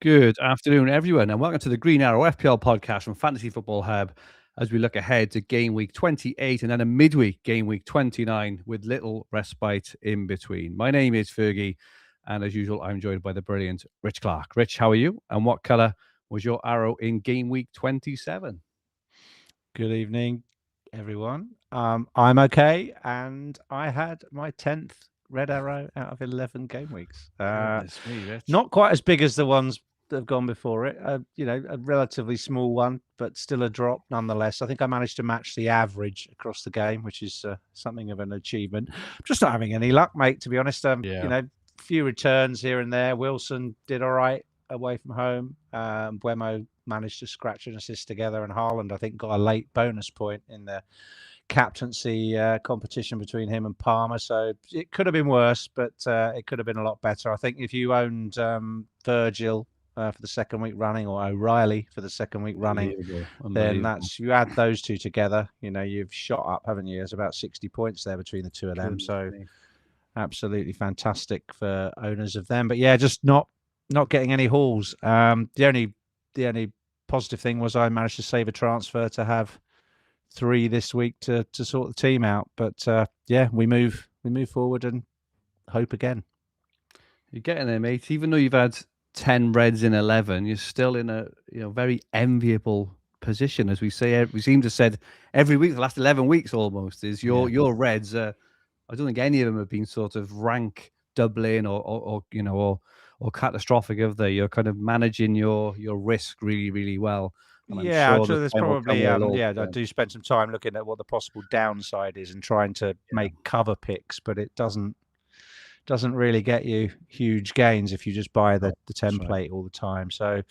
Good afternoon, everyone, and welcome to the Green Arrow FPL podcast from Fantasy Football Hub as we look ahead to Game Week 28 and then a midweek Game Week 29 with little respite in between. My name is Fergi, and as usual, I'm joined by the brilliant Rich Clarke. Rich, how are you? And what colour was your arrow in Game Week 27? Good evening, everyone. I'm okay, and I had my 10th red arrow out of 11 game weeks. Goodness me, Rich. Not quite as big as the ones that have gone before it. A relatively small one, but still a drop nonetheless. I think I managed to match the average across the game, which is something of an achievement. I'm just not having any luck, mate, to be honest. Few returns here and there. Wilson did all right away from home. Buemo managed to scratch an assist together, and Haaland, I think, got a late bonus point in the captaincy competition between him and Palmer. So it could have been worse, but it could have been a lot better. I think if you owned Virgil for the second week running, or O'Reilly for the second week running, then you add those two together, you've shot up, haven't you? There's about 60 points there between the two of them. So absolutely fantastic for owners of them. But yeah, just not getting any hauls. The only positive thing was I managed to save a transfer to have 3 this week to sort the team out. But we move forward and hope again. You're getting there, mate. Even though you've had 10 reds in 11, you're still in a very enviable position, as we say. We seem to said every week, the last 11 weeks almost, is your reds. I don't think any of them have been sort of rank doubling or catastrophic, have they? You're kind of managing your risk really, really well. I'm sure there's probably I do spend some time looking at what the possible downside is and trying to make cover picks, but it doesn't really get you huge gains if you just buy the template all the time. So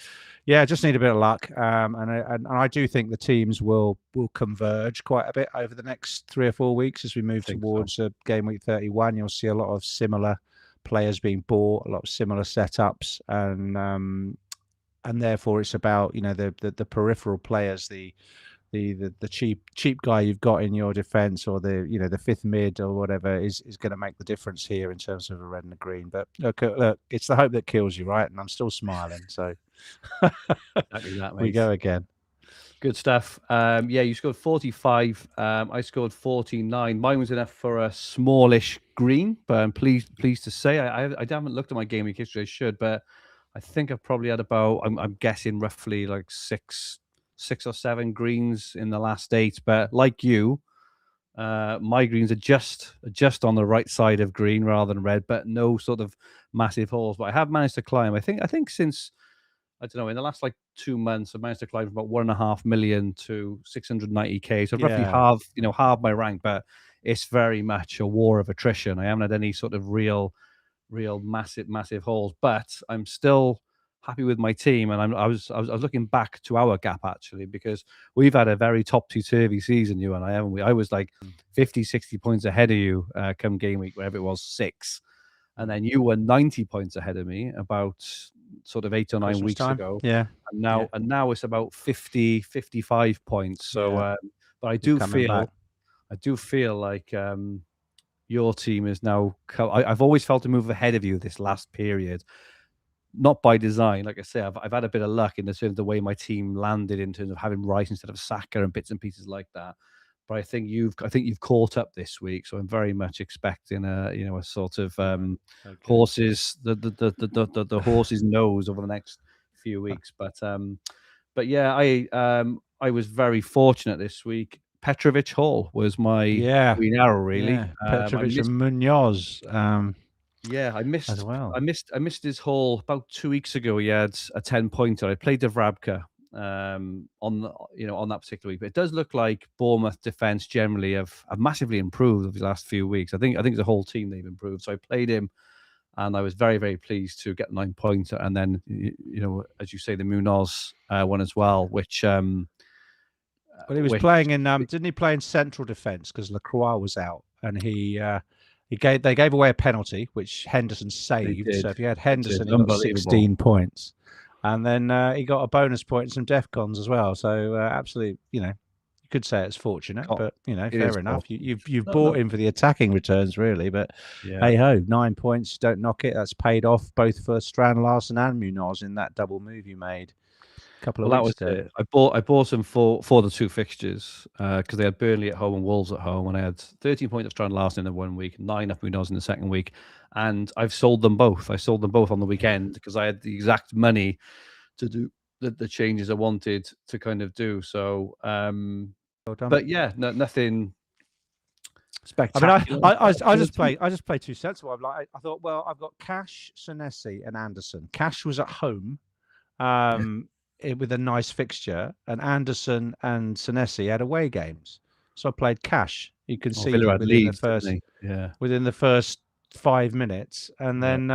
just need a bit of luck, and I do think the teams will converge quite a bit over the next 3 or 4 weeks as we move towards game week 31. You'll see a lot of similar players being bought, a lot of similar setups, and therefore it's about the peripheral players, the cheap guy you've got in your defense, or the fifth mid or whatever is going to make the difference here in terms of a red and a green. But look, it's the hope that kills you, right? And I'm still smiling, so exactly that, mate. We go again. Good stuff. You scored 45. I scored 49. Mine was enough for a smallish green, but I'm pleased to say I haven't looked at my game week history. I should, but I think I've probably had about, I'm guessing roughly like six or 7 greens in the last 8. But like you, my greens are just on the right side of green rather than red, but no sort of massive holes. But I have managed to climb. I think since, I don't know, in the last like 2 months, I've managed to climb from about 1.5 million to 690k. So roughly half my rank, but it's very much a war of attrition. I haven't had any sort of real massive holes, but I'm still happy with my team. And I was looking back to our gap actually, because we've had a very topsy-turvy season, you and I, haven't we? I was like 50-60 points ahead of you come game week, wherever it was, 6, and then you were 90 points ahead of me about sort of 8 or 9 weeks ago. And now it's about 50-55 points. So but I do feel like your team is now, I've always felt to move ahead of you this last period, not by design. Like I say, I've had a bit of luck in terms of the way my team landed in terms of having Rice instead of Saka and bits and pieces like that. But I think you've caught up this week, so I'm very much expecting a sort of horses the horse's nose over the next few weeks. But I was very fortunate this week. Petrovic Hall was my green arrow, really. Petrovic and Munoz. I missed as well. I missed his haul about 2 weeks ago. He had a 10-pointer. I played Davrabka on that particular week, but it does look like Bournemouth defense generally have massively improved over the last few weeks. I think the whole team, they've improved. So I played him, and I was very, very pleased to get a 9-pointer. And then as you say, the Munoz one as well, which well, he was playing in didn't he play in central defense because Lacroix was out, and they gave away a penalty which Henderson saved. So if you had Henderson, he got 16 points. And then he got a bonus point and some DEFCONs as well. So absolutely, You could say it's fortunate, Oh, but it fair is enough. fortunate. You've No, bought no. in for the attacking returns, really. But Yeah. hey ho, 9 points, don't knock it. That's paid off both for Strand Larson and Munoz in that double move you made a couple of Well, that weeks was ago. it. I bought them for the two fixtures because they had Burnley at home and Wolves at home, and I had 13 points of Strand Larson in the 1 week, 9 of Munoz in the second week, and I've sold them both. I sold them both on the weekend because I had the exact money to do the changes I wanted to kind of do. So, Well done. but yeah, nothing I spectacular. mean, I just play too sensible. I thought, well, I've got Cash, Senesi, and Anderson. Cash was at home, with a nice fixture, and Anderson and Senesi had away games. So I played Cash. He Villa conceded had Leeds, didn't they? Yeah. within the first 5 minutes, and then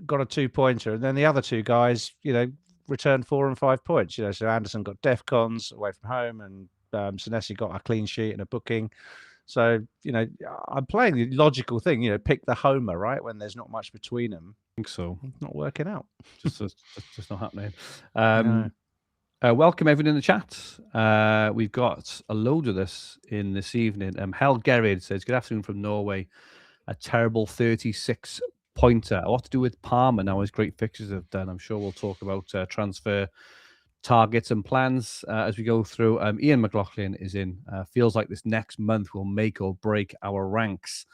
got a 2-pointer, and then the other two guys, returned 4 and 5 points. So Anderson got DEFCONs away from home, and Senesi got a clean sheet and a booking. So I'm playing the logical thing. Pick the homer, right, when there's not much between them. I think so. It's not working out. Just not happening. No. Welcome everyone in the chat. We've got a load of this in this evening. Hel Gerrid says, "Good afternoon from Norway. A terrible 36-pointer. What to do with Palmer now? His great fixtures have done. I'm sure we'll talk about transfer targets and plans as we go through. Ian McLaughlin is in. Feels like this next month will make or break our ranks."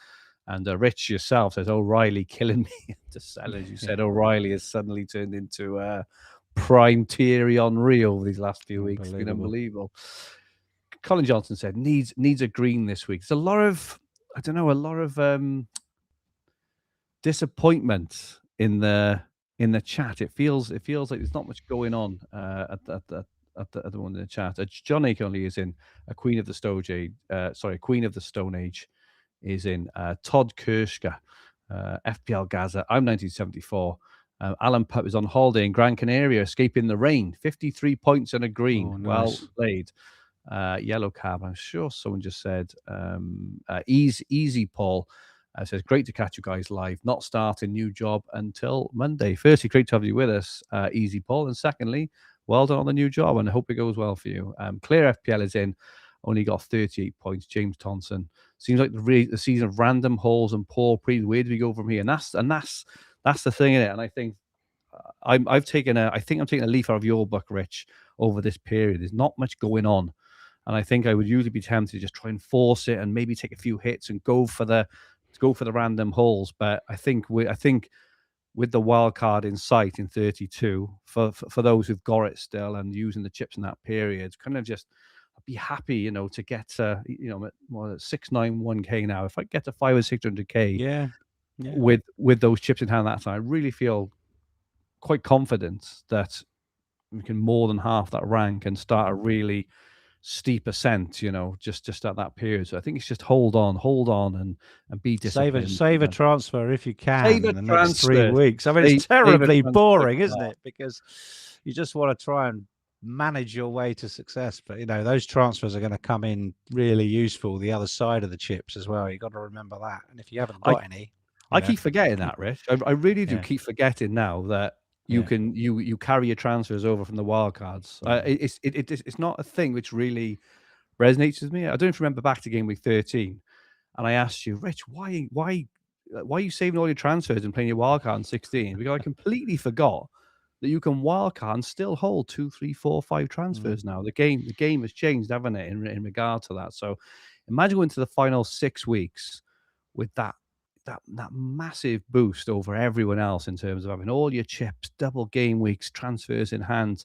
And Rich yourself says, "O'Reilly killing me." To sell, as you said, O'Reilly has suddenly turned into prime Thierry Henry over these last few weeks. It's been unbelievable. Colin Johnson said, needs a green this week. There's a lot of, disappointment in the chat. It feels like there's not much going on at the one in the chat. John Aconley is in. A Queen of the Stone Age is in. Todd Kershka, FPL Gaza. I'm 1974. Alan Putt is on holiday in Gran Canaria, escaping the rain. 53 points and a green. Oh, nice. Well played. Yellow Cab. I'm sure someone just said easy Paul. Says, great to catch you guys live. Not starting new job until Monday. Firstly, great to have you with us, Easy Paul. And secondly, well done on the new job, and I hope it goes well for you. Claire FPL is in. Only got 38 points. James Thompson. Seems like the season of random hauls and poor pre. Where do we go from here? And that's the thing in it. And I think I'm taking a leaf out of your book, Rich, over this period. There's not much going on. And I think I would usually be tempted to just try and force it and maybe take a few hits and go for the random hauls. But I think with the wild card in sight in 32, for those who've got it still and using the chips in that period, kind of just be happy, to get 691k now. If I get to 500 or 600k, with those chips in hand that time, I really feel quite confident that we can more than half that rank and start a really steep ascent, just at that period. So I think it's just hold on and be disciplined. Save a transfer if you can in the next 3 weeks. I mean, it's terribly boring, isn't it? Because you just want to try and manage your way to success. But, those transfers are going to come in really useful the other side of the chips as well. You've got to remember that. And if you haven't got any... I keep forgetting that, Rich. I really do keep forgetting now that you can you carry your transfers over from the wildcards. It's not a thing which really resonates with me. I don't remember back to Gameweek 13, and I asked you, Rich, why are you saving all your transfers and playing your wildcard in 16? Because I completely forgot that you can wildcard and still hold 2, 3, 4, 5 transfers now. The game has changed, haven't it, in regard to that? So imagine going to the final 6 weeks with that massive boost over everyone else in terms of having all your chips, double game weeks, transfers in hand.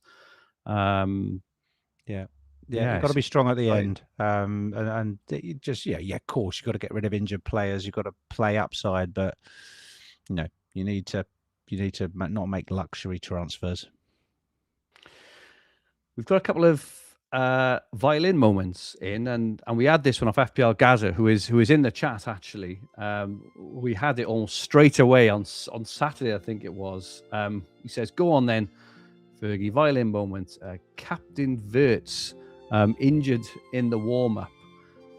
You've got to be strong at the end. And just of course you've got to get rid of injured players. You've got to play upside, but you need to not make luxury transfers. We've got a couple of violin moments in, and we had this one off FPL Gaza, who is in the chat actually. We had it almost straight away on Saturday, I think it was. He says, "Go on then, Fergie. Violin moment. Captain Wirtz injured in the warm-up.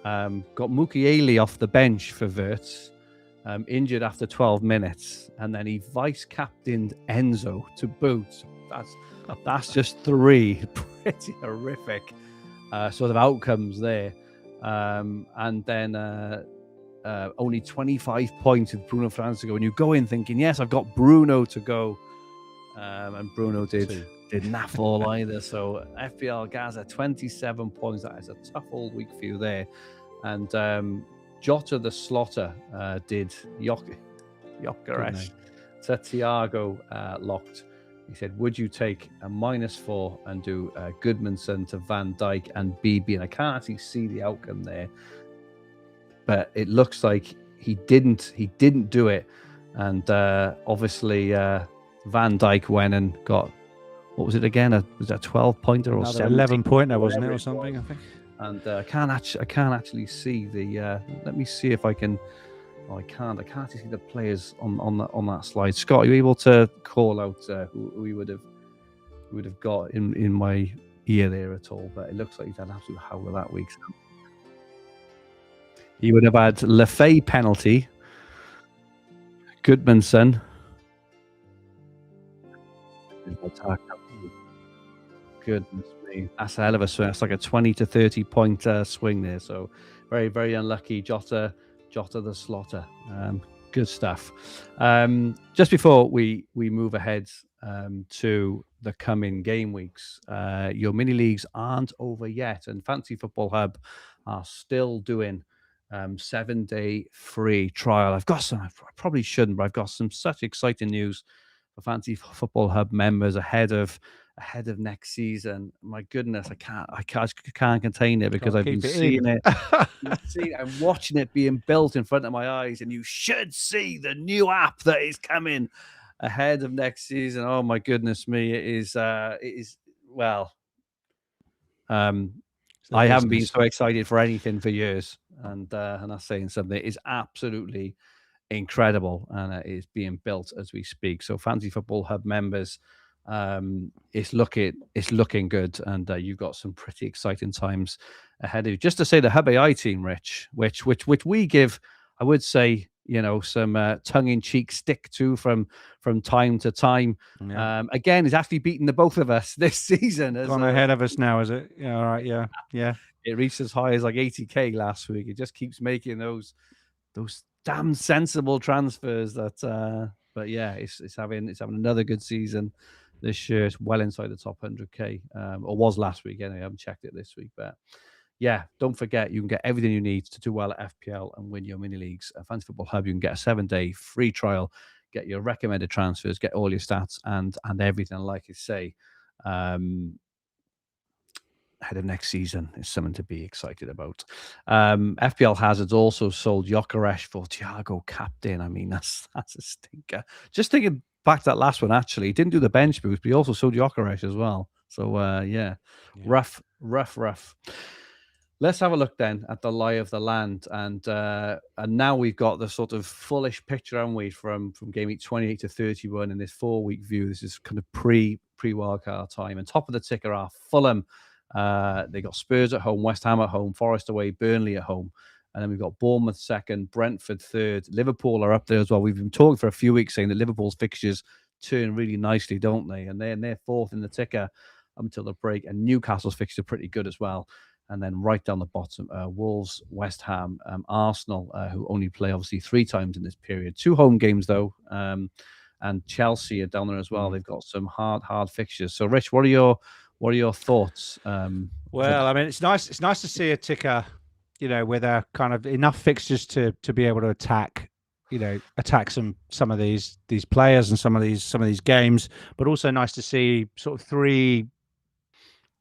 Got Mukiele off the bench for Wirtz, injured after 12 minutes, and then he vice-captained Enzo to boot. That's just 3 pretty horrific sort of outcomes there. And then only 25 points with Bruno Fernandes to go. And you go in thinking, yes, I've got Bruno to go. And Bruno did naff all either. So FPL Gaza, 27 points. That is a tough old week for you there. And Jota the Slaughter did Jokeres to Thiago locked. He said, would you take a -4 and do Goodmanson to Van Dijk and BB? And I can't actually see the outcome there, but it looks like he didn't do it. And obviously Van Dijk went and got, what was it again? Was that 12-pointer or 11-pointer, wasn't it, or something? I think. And I can't actually see the. Let me see if I can. Oh, I can't actually see the players on that slide. Scott, are you able to call out who we would have got in my ear there at all? But it looks like he's had an absolute howler that week. So he would have had Lefay penalty, Goodmanson. Goodness me, that's a hell of a swing. It's like a 20 to 30 point swing there. So very, very unlucky. Jota the Slaughter. Good stuff. Just before we move ahead to the coming game weeks, your mini leagues aren't over yet, and Fantasy Football Hub are still doing 7-day free trial. I've got some, I probably shouldn't, but I've got some such exciting news for Fantasy Football Hub members ahead of next season. My goodness, I can't contain it because I've been seeing it. I'm watching it being built in front of my eyes, and you should see the new app that is coming ahead of next season. Oh my goodness me, it is well. I haven't been so excited for anything for years, and that's saying something. It is absolutely incredible, and it is being built as we speak. So Fantasy Football Hub members, it's looking good, and you've got some pretty exciting times ahead of you. Just to say, the Hub AI team, Rich, which we give, I would say, some tongue-in-cheek stick to from time to time. Yeah. Again, is actually beating the both of us this season. Gone ahead of us now, is it? Yeah, all right, yeah. It reached as high as like 80k last week. It just keeps making those damn sensible transfers that. But yeah, it's having another good season this year. It's well inside the top 100k, or was last week anyway. I haven't checked it this week, but yeah, don't forget, you can get everything you need to do well at FPL and win your mini leagues. At Fantasy Football Hub, you can get a 7-day free trial, get your recommended transfers, get all your stats and everything. Like I say, ahead of next season is something to be excited about. FPL Hazards also sold Jokeres for Thiago captain. I mean, that's a stinker. Just thinking back to that last one, actually, he didn't do the bench boost, but he also sold Jokeres as well. So yeah, rough. Let's have a look then at the lie of the land, and now we've got the sort of fullish picture, haven't we, from game week 28 to 31 in this 4-week view. This is kind of pre wildcard time, and top of the ticker are Fulham. They got Spurs at home, West Ham at home, Forest away, Burnley at home, and then we've got Bournemouth second, Brentford third. Liverpool are up there as well. We've been talking for a few weeks saying that Liverpool's fixtures turn really nicely, don't they? And they're fourth in the ticker up until the break, and Newcastle's fixtures are pretty good as well. And then right down the bottom, Wolves, West Ham, Arsenal, who only play obviously 3 times in this period. 2 home games though, and Chelsea are down there as well. They've got some hard fixtures. So, Rich, what are your thoughts? Well, I mean, it's nice to see a ticker, with a kind of enough fixtures to be able to attack some of these players and some of these games, but also nice to see sort of 3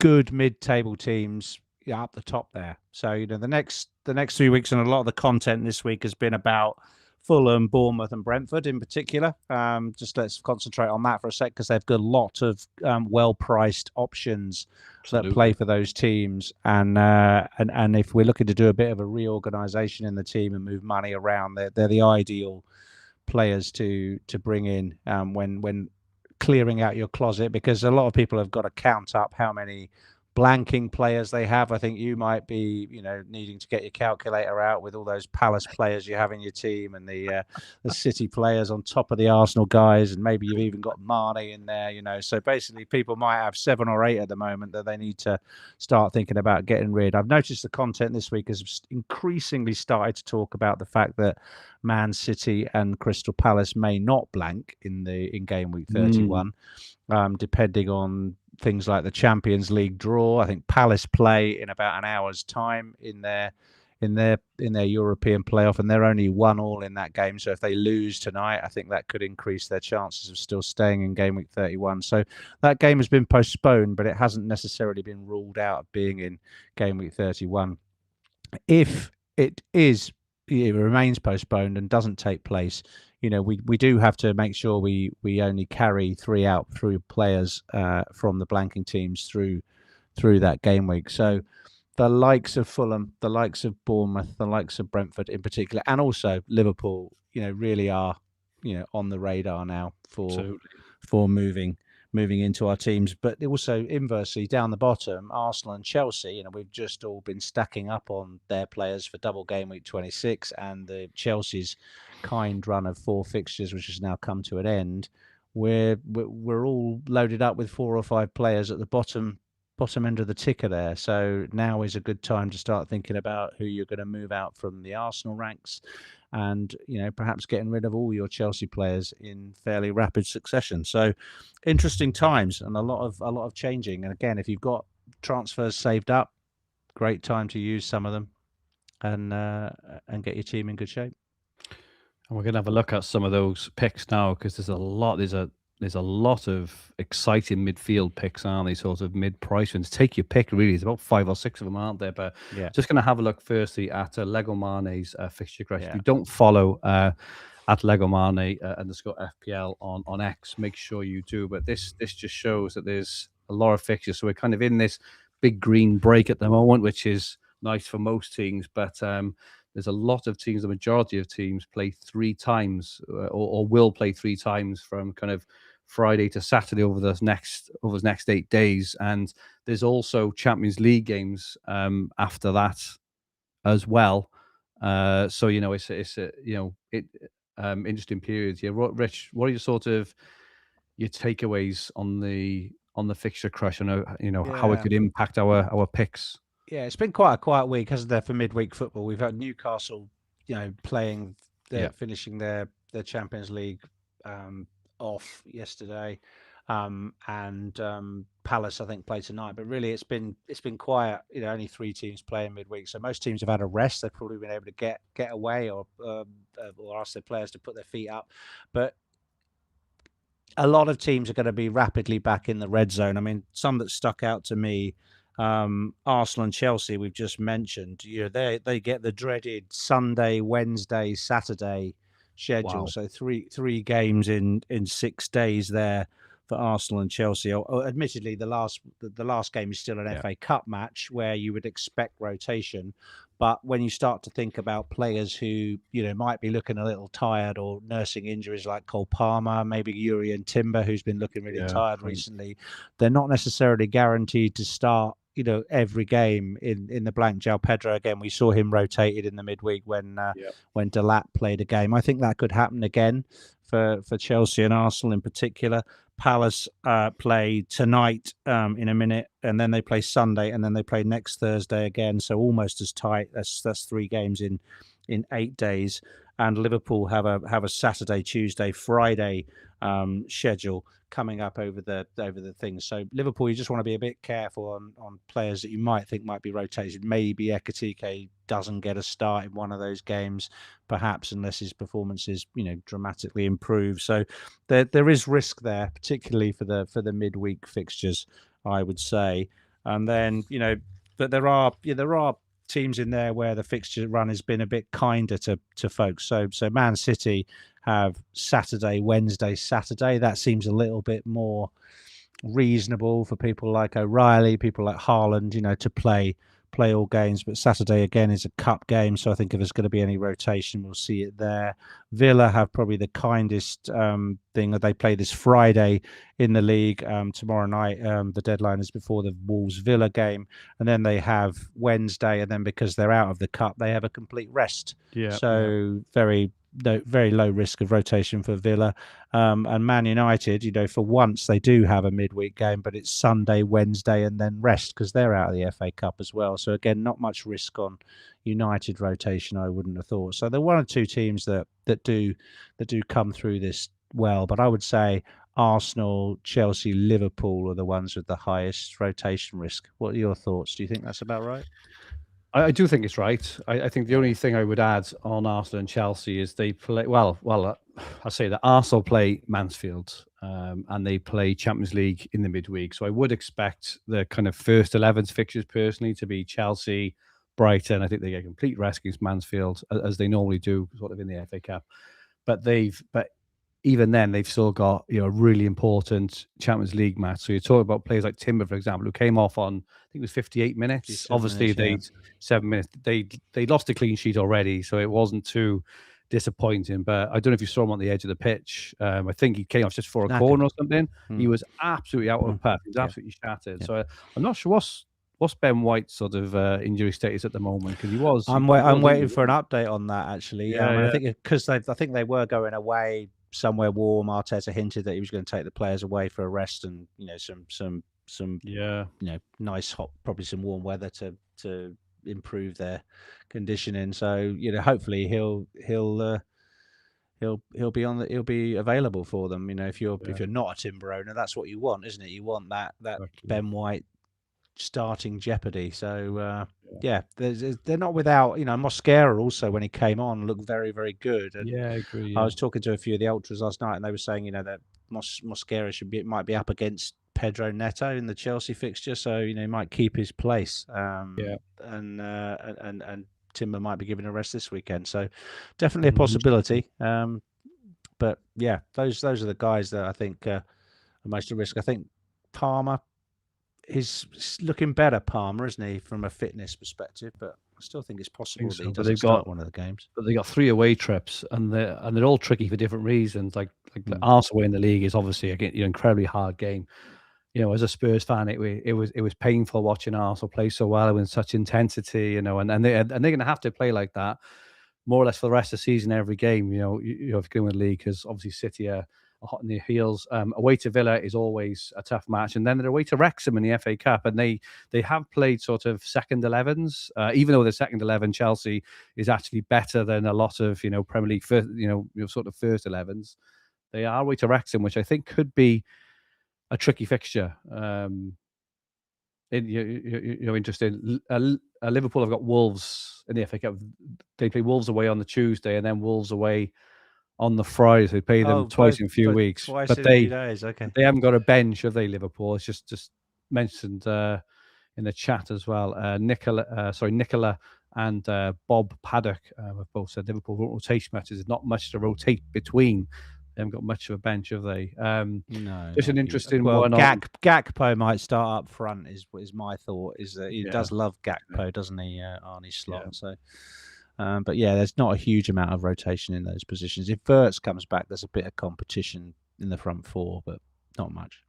good mid-table teams up the top there. So the next 3 weeks, and a lot of the content this week has been about Fulham, Bournemouth, and Brentford in particular. Just let's concentrate on that for a sec, because they've got a lot of well-priced options that play for those teams. And if we're looking to do a bit of a reorganization in the team and move money around, they're the ideal players to bring in when clearing out your closet, because a lot of people have got to count up how many blanking players they have. I think you might be, needing to get your calculator out with all those Palace players you have in your team and the City players on top of the Arsenal guys, and maybe you've even got Mane in there. So basically, people might have 7 or 8 at the moment that they need to start thinking about getting rid. I've noticed the content this week has increasingly started to talk about the fact that Man City and Crystal Palace may not blank in game week 31, depending on things like the Champions League draw. I think Palace play in about an hour's time in their European playoff, and they're only 1-1 in that game. So if they lose tonight, I think that could increase their chances of still staying in game week 31. So that game has been postponed, but it hasn't necessarily been ruled out of being in game week 31. If it remains postponed and doesn't take place, we do have to make sure we only carry 3 out through players from the blanking teams through that game week. So the likes of Fulham, the likes of Bournemouth, the likes of Brentford in particular, and also Liverpool, really are on the radar now for moving into our teams. But also inversely, down the bottom, Arsenal and Chelsea, we've just all been stacking up on their players for double game week 26, and the Chelsea's kind run of 4 fixtures, which has now come to an end. We're all loaded up with 4 or 5 players at the bottom end of the ticker there. So now is a good time to start thinking about who you're going to move out from the Arsenal ranks, and perhaps getting rid of all your Chelsea players in fairly rapid succession. So interesting times and a lot of changing. And again, if you've got transfers saved up, great time to use some of them and get your team in good shape. And we're going to have a look at some of those picks now, because there's a lot of exciting midfield picks, aren't they? Sort of mid-price ones. Take your pick, really. There's about 5 or 6 of them, aren't there? But just going to have a look firstly at Lego Mane's fixture crash. If you don't follow at Lego Mane _ FPL on X, make sure you do. But this just shows that there's a lot of fixtures. So we're kind of in this big green break at the moment, which is nice for most teams. But there's a lot of teams, the majority of teams play 3 times or will play 3 times from kind of Friday to Saturday over the next 8 days. And there's also Champions League games after that as well. So, it's interesting periods. Yeah, Rich, what are your your takeaways on the fixture crush and how it could impact our picks? Yeah, it's been quite a quiet week, hasn't there, for midweek football? We've had Newcastle, playing, finishing their Champions League off yesterday, and Palace, I think, play tonight. But really, it's been quiet. Only 3 teams playing midweek, so most teams have had a rest. They've probably been able to get away or ask their players to put their feet up. But a lot of teams are going to be rapidly back in the red zone. I mean, some that stuck out to me. Arsenal and Chelsea, we've just mentioned, they get the dreaded Sunday, Wednesday, Saturday schedule. Wow. So three games in 6 days there for Arsenal and Chelsea. Admittedly, the last game is still an FA Cup match where you would expect rotation. But when you start to think about players who, might be looking a little tired or nursing injuries like Cole Palmer, maybe Yuri and Timber, who's been looking really tired recently, they're not necessarily guaranteed to start, every game in the blank. João Pedro, again, we saw him rotated in the midweek when Delap played a game. I think that could happen again for Chelsea and Arsenal in particular. Palace play tonight in a minute, and then they play Sunday, and then they play next Thursday again. So almost as tight. That's 3 games in 8 days. And Liverpool have a Saturday, Tuesday, Friday schedule coming up over the things. So Liverpool, you just want to be a bit careful on players that you might think might be rotated. Maybe Ekitike doesn't get a start in one of those games, perhaps, unless his performances dramatically improve. So there is risk there, particularly for the midweek fixtures, I would say. And then but there are teams in there where the fixture run has been a bit kinder to folks. So Man City have Saturday, Wednesday, Saturday. That seems a little bit more reasonable for people like O'Reilly, people like Haaland, to play play all games, but Saturday again is a cup game, so I think if there's going to be any rotation, we'll see it there. Villa have probably the kindest thing that they play this Friday in the league. Tomorrow night, the deadline is before the Wolves-Villa game, and then they have Wednesday, and then because they're out of the cup, they have a complete rest. So very low risk of rotation for Villa. And Man United, for once they do have a midweek game, but it's Sunday, Wednesday, and then rest because they're out of the FA Cup as well. So again, not much risk on United rotation, I wouldn't have thought. So there are one or two teams that do come through this well, but I would say Arsenal, Chelsea, Liverpool are the ones with the highest rotation risk. What are your thoughts? Do you think that's about right? I do think it's right. I think the only thing I would add on Arsenal and Chelsea is they play I say that Arsenal play Mansfield and they play Champions League in the midweek. So I would expect the kind of first 11s fixtures personally to be Chelsea, Brighton. I think they get complete rest against Mansfield as they normally do, sort of in the FA Cup. But even then, they've still got a really important Champions League match. So you're talking about players like Timber, for example, who came off on, I think it was 58 minutes. Obviously, 7 minutes. They lost a clean sheet already, so it wasn't too disappointing. But I don't know if you saw him on the edge of the pitch. I think he came off just for a corner or something. He was absolutely out of path. He was absolutely shattered. So I'm not sure what's Ben White's sort of injury status at the moment, because he was. I'm waiting for an update on that actually. I think because I think they were going away somewhere warm. Arteta hinted that he was going to take the players away for a rest and some nice hot, probably some warm weather to improve their conditioning. So hopefully he'll be available for them. If you're not a Timber owner, that's what you want, isn't it? You want that exactly. Ben White starting jeopardy. So they're not without. Mosquera also, when he came on, looked very, very good. And I agree. I was talking to a few of the ultras last night, and they were saying that Mosquera might be up against Pedro Neto in the Chelsea fixture, so he might keep his place. And Timber might be given a rest this weekend, so definitely a possibility. But yeah, those are the guys that I think are most at risk. I think Palmer. He's looking better, Palmer, isn't he, from a fitness perspective? But I still think it's possible that he doesn't start one of the games. But they got 3 away trips, and they're all tricky for different reasons. Like the Arsenal away in the league is obviously an incredibly hard game. As a Spurs fan, it was painful watching Arsenal play so well with such intensity. And they're going to have to play like that more or less for the rest of the season, every game. If you're going to the league, because obviously City are hot in their heels. Away to Villa is always a tough match, and then they're away to Wrexham in the FA Cup, and they have played sort of second 11s, even though the second 11 Chelsea is actually better than a lot of Premier League first, sort of first 11s. They are away to Wrexham, which I think could be a tricky fixture. Interesting. Liverpool have got Wolves in the FA Cup. They play Wolves away on the Tuesday, and then Wolves away on the Friday. They play them twice in a few weeks. Twice in a few days. Okay. They haven't got a bench, have they, Liverpool? It's just mentioned in the chat as well. Nicola and Bob Paddock have both said Liverpool rotation matches. There's not much to rotate between. They haven't got much of a bench, have they? No. Just an interesting one. Gakpo might start up front. Is my thought. Is that he does love Gakpo, doesn't he, Arnie Slot? Yeah. So. But yeah, there's not a huge amount of rotation in those positions. If Wirtz comes back, there's a bit of competition in the front four, but not much.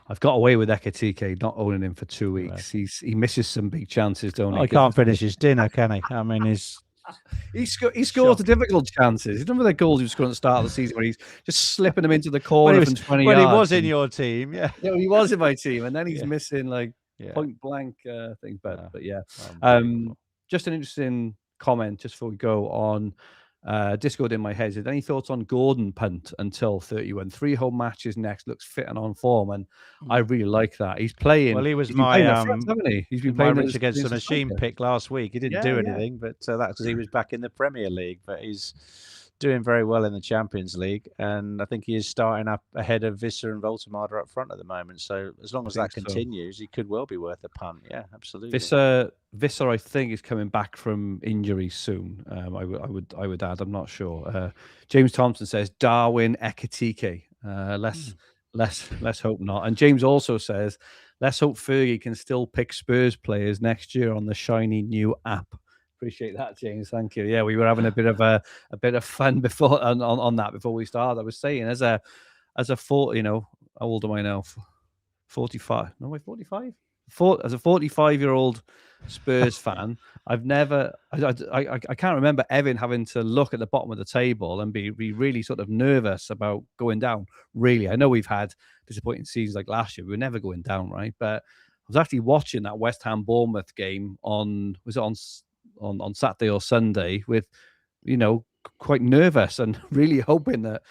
I've got away with Ekitike not owning him for 2 weeks. Right. He misses some big chances, don't he? He can't finish his dinner, can he? I mean, he scores the difficult chances. You remember the goals he was scoring at the start of the season where he's just slipping them into the corner from 20 yards. When he was in your team, yeah. He was in my team, and then he's missing point blank things. But yeah, just an interesting comment just before we go on Discord in my head. Is any thoughts on Gordon Punt until 31? 3 home matches next, looks fit and on form, and I really like that. He's playing. Well, he was he's been playing Rich against the machine pick last week. He didn't do anything, but that's because he was back in the Premier League. But he's doing very well in the Champions League, and I think he is starting up ahead of Visser and Voltemada up front at the moment. So as long as that continues, he could well be worth a punt. Yeah, absolutely. Visser, I think, is coming back from injury soon. I would add. I'm not sure. James Thompson says Darwin Ekitike. Let's hope not. And James also says let's hope Fergie can still pick Spurs players next year on the shiny new app. Appreciate that, James. Thank you. Yeah, we were having a bit of fun before on that before we started. I was saying as a how old am I now? 45. No, wait, 45? As a 45-year-old Spurs fan, I've never, I can't remember Evan having to look at the bottom of the table and be really sort of nervous about going down. Really, I know we've had disappointing seasons like last year. We were never going down, right? But I was actually watching that West Ham Bournemouth game on Saturday or Sunday with, quite nervous and really hoping that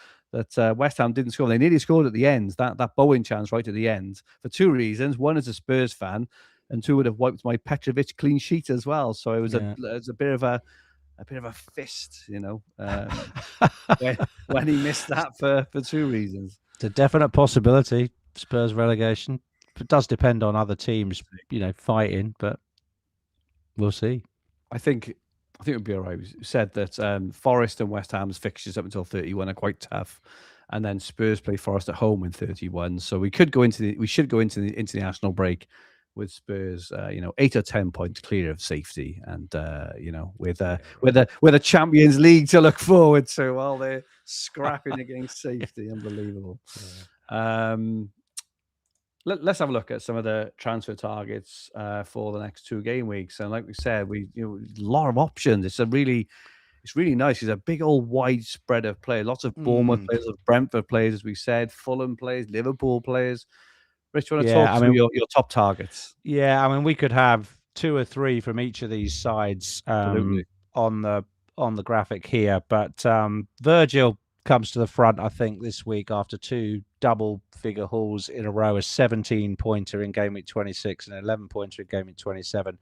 West Ham didn't score. They nearly scored at the end, that Bowen chance right at the end, for two reasons. One, as a Spurs fan, and two, would have wiped my Petrovic clean sheet as well. So it was a bit of a fist, when he missed that for two reasons. It's a definite possibility, Spurs relegation. It does depend on other teams, fighting, but we'll see. I think it would be all right. We said that Forest and West Ham's fixtures up until 31 are quite tough, and then Spurs play Forest at home in 31. So we should go into the international break with Spurs, 8 or 10 points clear of safety, and with a Champions League to look forward to while they're scrapping against safety. Unbelievable. Yeah. Let's have a look at some of the transfer targets for the next 2 game weeks. And like we said, a lot of options. It's really nice. It's a big old wide spread of players. Lots of Bournemouth players, of Brentford players, as we said, Fulham players, Liverpool players. Rich, you want to talk through your top targets? Yeah, I mean, we could have 2 or 3 from each of these sides on the graphic here, but Virgil comes to the front, I think, this week after 2 double-figure hauls in a row, a 17-pointer in game week 26 and an 11-pointer in game week 27.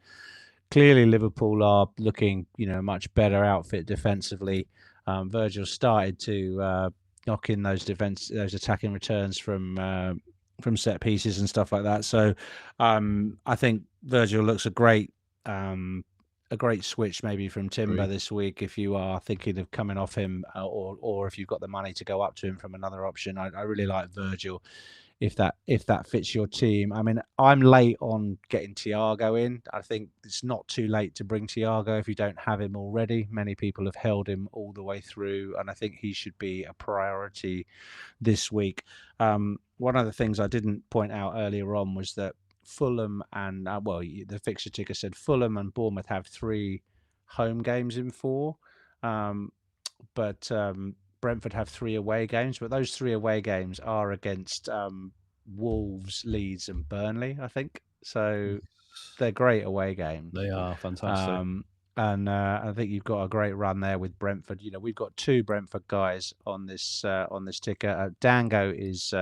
Clearly, Liverpool are looking, a much better outfit defensively. Virgil started to knock in those attacking returns from set pieces and stuff like that. So I think Virgil looks a great switch maybe from Timber this week if you are thinking of coming off him, or if you've got the money to go up to him from another option. I really like Virgil if that fits your team. I mean, I'm late on getting Thiago in. I think it's not too late to bring Thiago if you don't have him already. Many people have held him all the way through, and I think he should be a priority this week. One of the things I didn't point out earlier on was that Fulham and the fixture ticker said Fulham and Bournemouth have 3 home games in 4, but Brentford have 3 away games. But those 3 away games are against Wolves, Leeds, and Burnley, I think. So they're great away games. They are fantastic. And I think you've got a great run there with Brentford. We've got 2 Brentford guys on this ticker. Dango is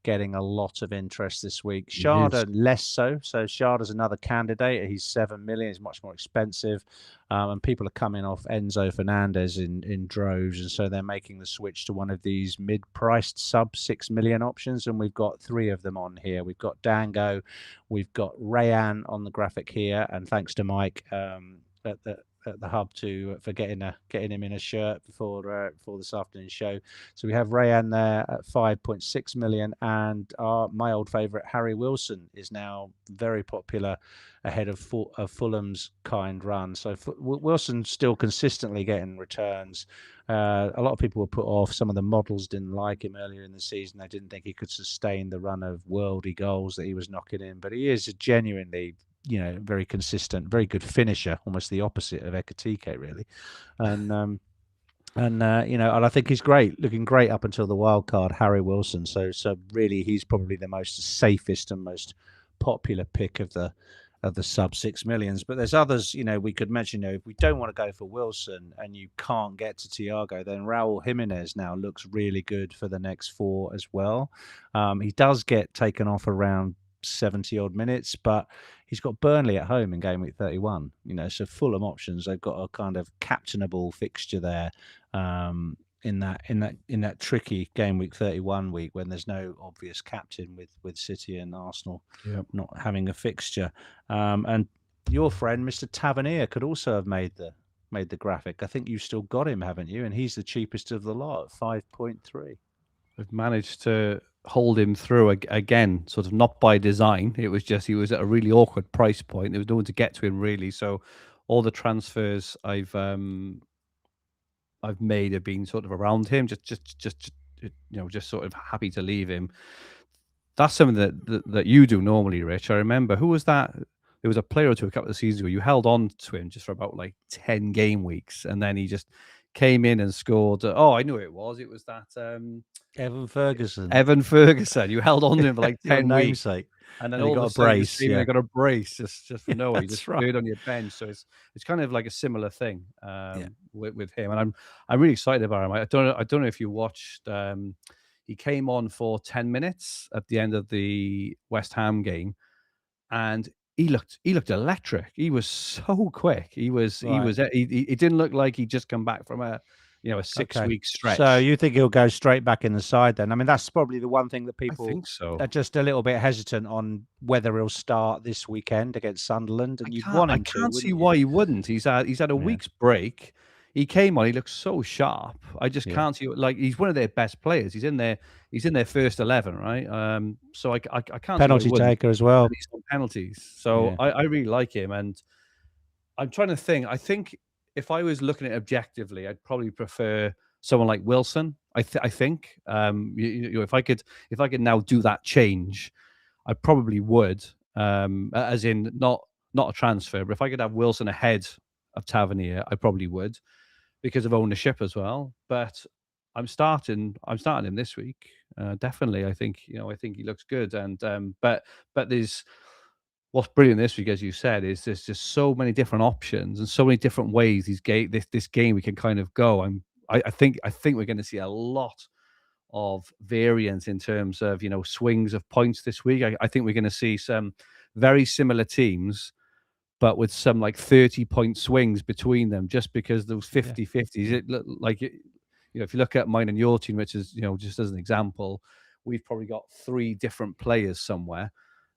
getting a lot of interest this week. Sharda less so. So Sharda's another candidate. He's 7 million. He's much more expensive, and people are coming off Enzo Fernandez in droves, and so they're making the switch to one of these mid-priced sub 6 million options. And we've got 3 of them on here. We've got Dango, we've got Rayan on the graphic here, and thanks to Mike at the hub for getting him in a shirt before this afternoon's show. So we have Rayan there at 5.6 million, and my old favourite Harry Wilson is now very popular ahead of Fulham's kind run. So Wilson's still consistently getting returns. A lot of people were put off. Some of the models didn't like him earlier in the season. They didn't think he could sustain the run of worldy goals that he was knocking in, but he is a genuinely very consistent, very good finisher, almost the opposite of Ekatike, really. And I think he's great, looking great up until the wild card, Harry Wilson. So really, he's probably the most safest and most popular pick of the sub 6 millions. But there's others, we could mention. If we don't want to go for Wilson and you can't get to Thiago, then Raul Jimenez now looks really good for the next 4 as well. He does get taken off around 70 odd minutes, but he's got Burnley at home in game week 31. So Fulham options. They've got a kind of captainable fixture there in that tricky game week 31 week when there's no obvious captain with City and Arsenal not having a fixture. And your friend Mr. Tavernier could also have made the graphic. I think you've still got him, haven't you? And he's the cheapest of the lot at 5.3. We've managed to hold him through again, sort of not by design. It was just he was at a really awkward price point. There was no one to get to him really. So all the transfers I've made have been sort of around him, just just sort of happy to leave him. That's something that you do normally, Rich. I remember who was that? There was a player or two a couple of seasons ago. You held on to him just for about like 10 game weeks, and then he just came in and scored. Oh, I knew who it was. It was that Evan Ferguson, Evan Ferguson. You held on to him for like your 10 weeks. namesake, And then and he all of got a a sudden you're brace. screaming, I Yeah, got a brace just for nowhere. You just that's right. stood on your bench. So it's kind of like a similar thing Yeah. with him. And I'm really excited about him. I don't know if you watched he came on for 10 minutes at the end of the West Ham game, and he looked electric. He was so quick. Right. He didn't look like he'd just come back from a a Okay. 6 week So stretch. you think he'll go straight back in the side then? I mean, that's probably the one thing that I people think so. are just a little bit hesitant on whether he'll start this weekend against Sunderland, and you'd want I him to, can't see wouldn't you? why he wouldn't. He's had a Yeah. week's break. He came on, he looks so sharp. I just Yeah. can't see like he's one of their best players. He's in their first 11, right? So I can't see why he Penalty wouldn't. taker as And well. he's on penalties. So Yeah. I really like him, and I'm trying to think. I think if I was looking at it objectively, I'd probably prefer someone like Wilson. I think if I could now do that change, I probably would. As in not a transfer, but if I could have Wilson ahead of Tavernier, I probably would because of ownership as well. But I'm starting him this week. Definitely, I think he looks good. And but there's what's brilliant this week, as you said, is there's just so many different options and so many different ways this game we can kind of go. I think we're going to see a lot of variance in terms of swings of points this week. I think we're going to see some very similar teams, but with some like 30-point swings between them, just because those Yeah. 50-50s. It look like if you look at mine and your team, which is just as an example, we've probably got three different players somewhere,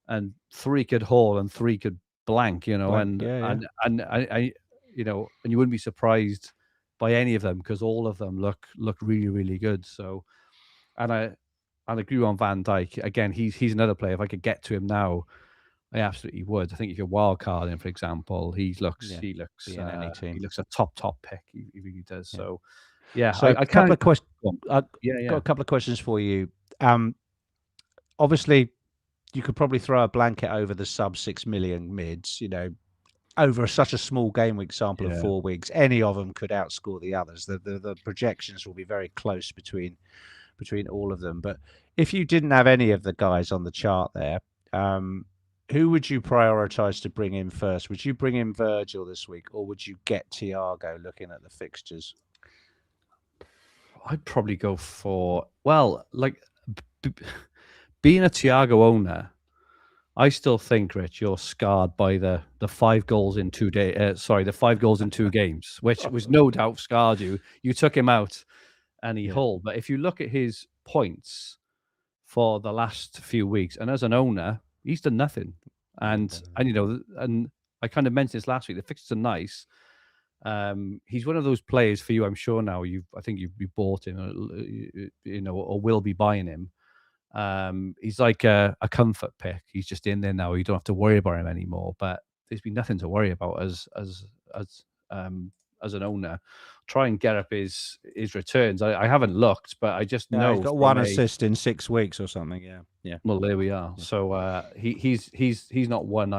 and three could haul and three could blank, Blank. and Yeah. Yeah. and you wouldn't be surprised by any of them because all of them look really really good. So, and I agree on Van Dijk again. He's another player. If I could get to him now, I absolutely would. I think if you're wild carding, for example, he looks Yeah. he looks Be in any he team. looks a top pick. He really does. Yeah. So yeah, So I a couple can't. of questions. Go on. I've Yeah, got yeah, a couple of questions for you. Obviously, you could probably throw a blanket over the sub 6 million mids. Over such a small game week sample of yeah. 4 weeks, any of them could outscore the others. The projections will be very close between all of them. But if you didn't have any of the guys on the chart there, who would you prioritize to bring in first? Would you bring in Virgil this week, or would you get Thiago looking at the fixtures? I'd probably go for like b- being a Thiago owner. I still think, Rich, you're scarred by the 5 goals in 2 days. Sorry, the 5 goals in 2 games, which was no doubt scarred you. You took him out and he Yeah. hauled. But if you look at his points for the last few weeks, and as an owner, he's done nothing. And I kind of mentioned this last week. The fixtures are nice. He's one of those players for you. I'm sure now I think you've bought him, or will be buying him. He's like a comfort pick. He's just in there now. You don't have to worry about him anymore. But there's been nothing to worry about as an owner. Try and get up his returns. I haven't looked, but I just Yeah, he's know got from one a assist in 6 weeks or something. Yeah. Yeah. well, there we are. Yeah. So he's not one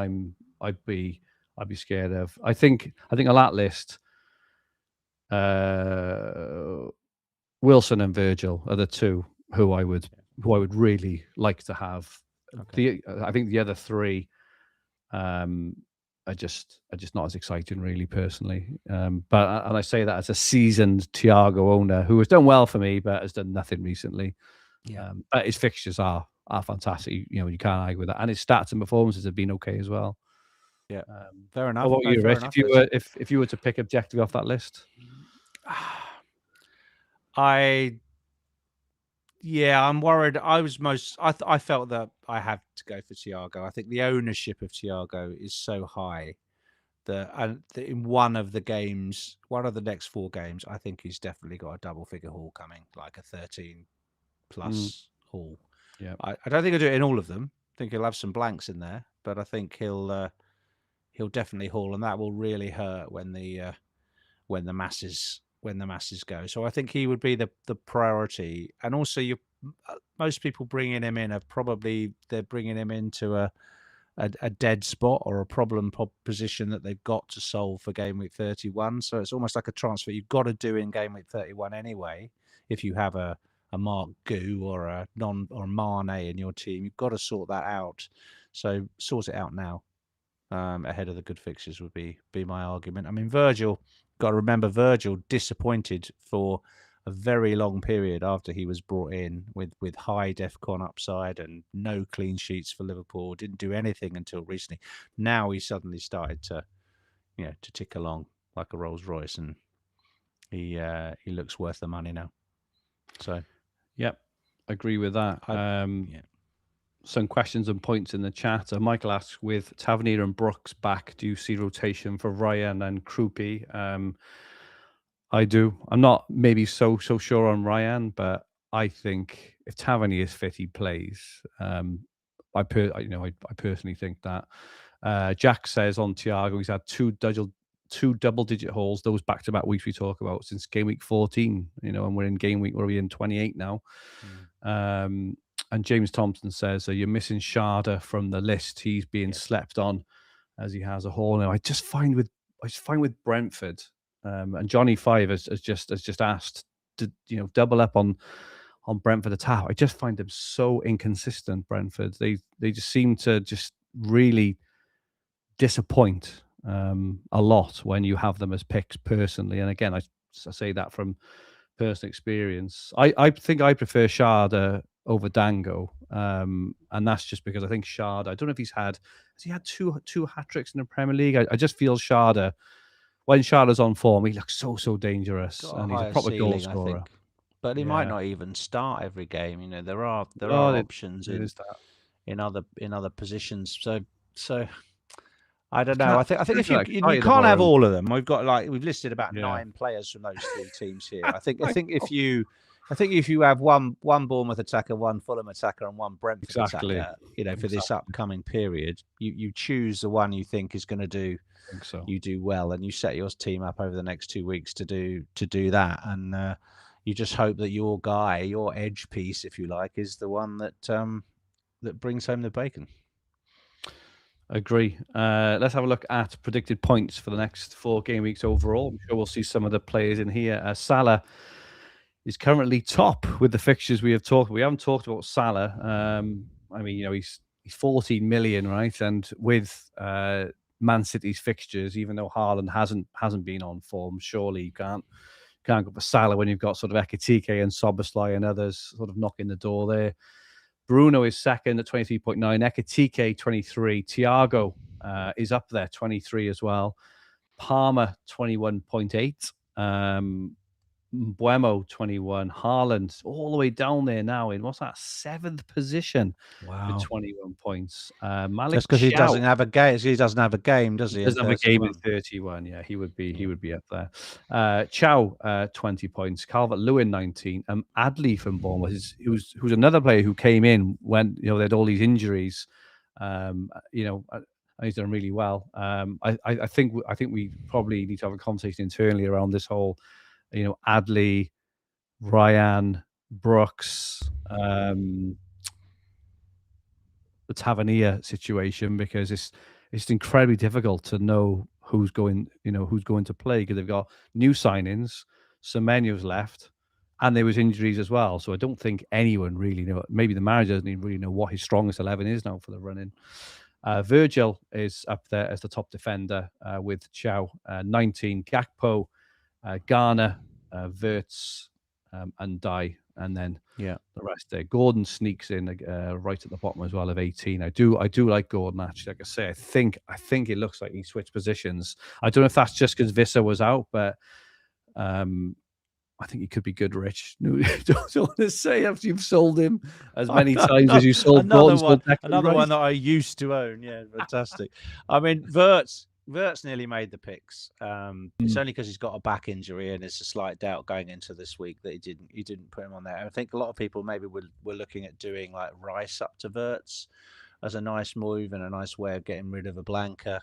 I'd be scared of. I think on that list, Wilson and Virgil are the two who I would really like to have. Okay. I think the other three are just not as exciting, really, personally. But and I say that as a seasoned Thiago owner who has done well for me, but has done nothing recently. Yeah. But his fixtures are fantastic. You can't argue with that, and his stats and performances have been okay as well. Yeah. Fair How enough. about No, you, fair Rich? enough. If you were to pick objective off that list, I'm worried. I felt that I have to go for Thiago. I think the ownership of Thiago is so high that in one of the next 4 games, I think he's definitely got a double figure haul coming, like a 13 plus haul. Yeah. I don't think he'll do it in all of them. I think he'll have some blanks in there, but I think he'll definitely haul, and that will really hurt when the masses go. So I think he would be the priority. And also, most people bringing him in they're bringing him into a dead spot or a problem position that they've got to solve for game week 31. So it's almost like a transfer you've got to do in game week 31 anyway. If you have a Mark Goo or a Mane in your team, you've got to sort that out. So sort it out now, ahead of the good fixtures would be my argument. I mean, Virgil, got to remember, Virgil disappointed for a very long period after he was brought in with high DEFCON upside and no clean sheets for Liverpool. Didn't do anything until recently. Now he suddenly started to tick along like a Rolls Royce, and he looks worth the money now. So, yep, agree with that. Some questions and points in the chat. Michael asks, with Tavernier and Brooks back, do you see rotation for Ryan and Krupi? I do. I'm not maybe so sure on Ryan, but I think if Tavernier is fit, he plays. I personally think that. Jack says on Thiago, he's had two double-digit hauls, those back-to-back weeks we talk about, since game week 14. And we're in game week, where are we in 28 now? And James Thompson says, you're missing Sharda from the list. He's being slept on as he has a haul now. I just find with Brentford, and Johnny 5 has just asked to double up on Brentford attack. I just find them so inconsistent. Brentford, they just seem to just really disappoint a lot when you have them as picks personally. And again, I say that from personal experience. I think I prefer Sharda over Dango, and that's just because I think Sharda, I don't know if has he had two hat-tricks in the Premier League? I just feel Sharda, when Sharda's on form, he looks so dangerous, and he's a proper goal scorer. But he might not even start every game. There are options in other positions. So I don't know. I think if you can't have all of them. We've listed about 9 players from those 3 teams here. I think if you have one Bournemouth attacker, one Fulham attacker, and one Brentford attacker, for this upcoming period, you choose the one you think is going to do. You do well, and you set your team up over the next 2 weeks to do that, and you just hope that your guy, your edge piece, if you like, is the one that brings home the bacon. Agree. Let's have a look at predicted points for the next 4 game weeks overall. I'm sure we'll see some of the players in here. Salah is currently top with the fixtures we have talked. We haven't talked about Salah. I mean, he's 14 million, right? And with Man City's fixtures, even though Haaland hasn't been on form, surely you can't go for Salah when you've got sort of Ekitike and Szoboszlai and others sort of knocking the door there. Bruno is second at 23.9. Ekitike 23. Thiago is up there, 23 as well. Palmer 21.8. Mbeumo 21. Haaland all the way down there now in what's that, 7th position with 21 points. Malik, just because he doesn't have a game. He doesn't have a game, does he? He doesn't have a game in 31. Yeah, he would be up there. Chow 20 points. Calvert-Lewin 19. Adley from Bournemouth, who's another player who came in when they had all these injuries. And he's done really well. I think we probably need to have a conversation internally around this whole, Adley, Ryan, Brooks, the Tavernier situation, because it's incredibly difficult to know who's going to play, because they've got new signings, Semenyo's left, and there was injuries as well. So I don't think anyone really know. Maybe the manager doesn't even really know what his strongest 11 is now for the run-in. Virgil is up there as the top defender with Chow 19, Gakpo, Garner, Wirtz, and Dye, and then the rest there. Gordon sneaks in right at the bottom as well of 18. I do like Gordon, actually. Like I say, I think it looks like he switched positions. I don't know if that's just because Visser was out, but I think he could be good, Rich. Don't want to say after you've sold him as many times as you sold Gordon. Another one that I used to own. Yeah, fantastic. I mean, Wirtz Vert's nearly made the picks. It's only because he's got a back injury and it's a slight doubt going into this week that he didn't put him on there. And I think a lot of people maybe were looking at doing like Rice up to Vert's as a nice move and a nice way of getting rid of a blanker.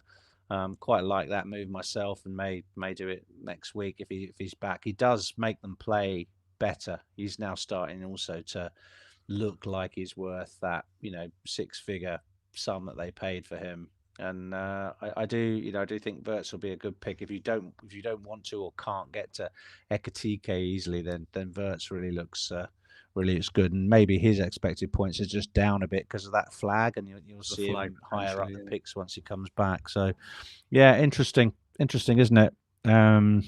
Quite like that move myself, and may do it next week if he's back. He does make them play better. He's now starting also to look like he's worth that 6-figure sum that they paid for him. And I do think Verts will be a good pick if you don't want to or can't get to Ekatike easily. Then Verts really looks good, and maybe his expected points are just down a bit because of that flag, and you'll see him higher up the picks once he comes back. So yeah, interesting, isn't it? No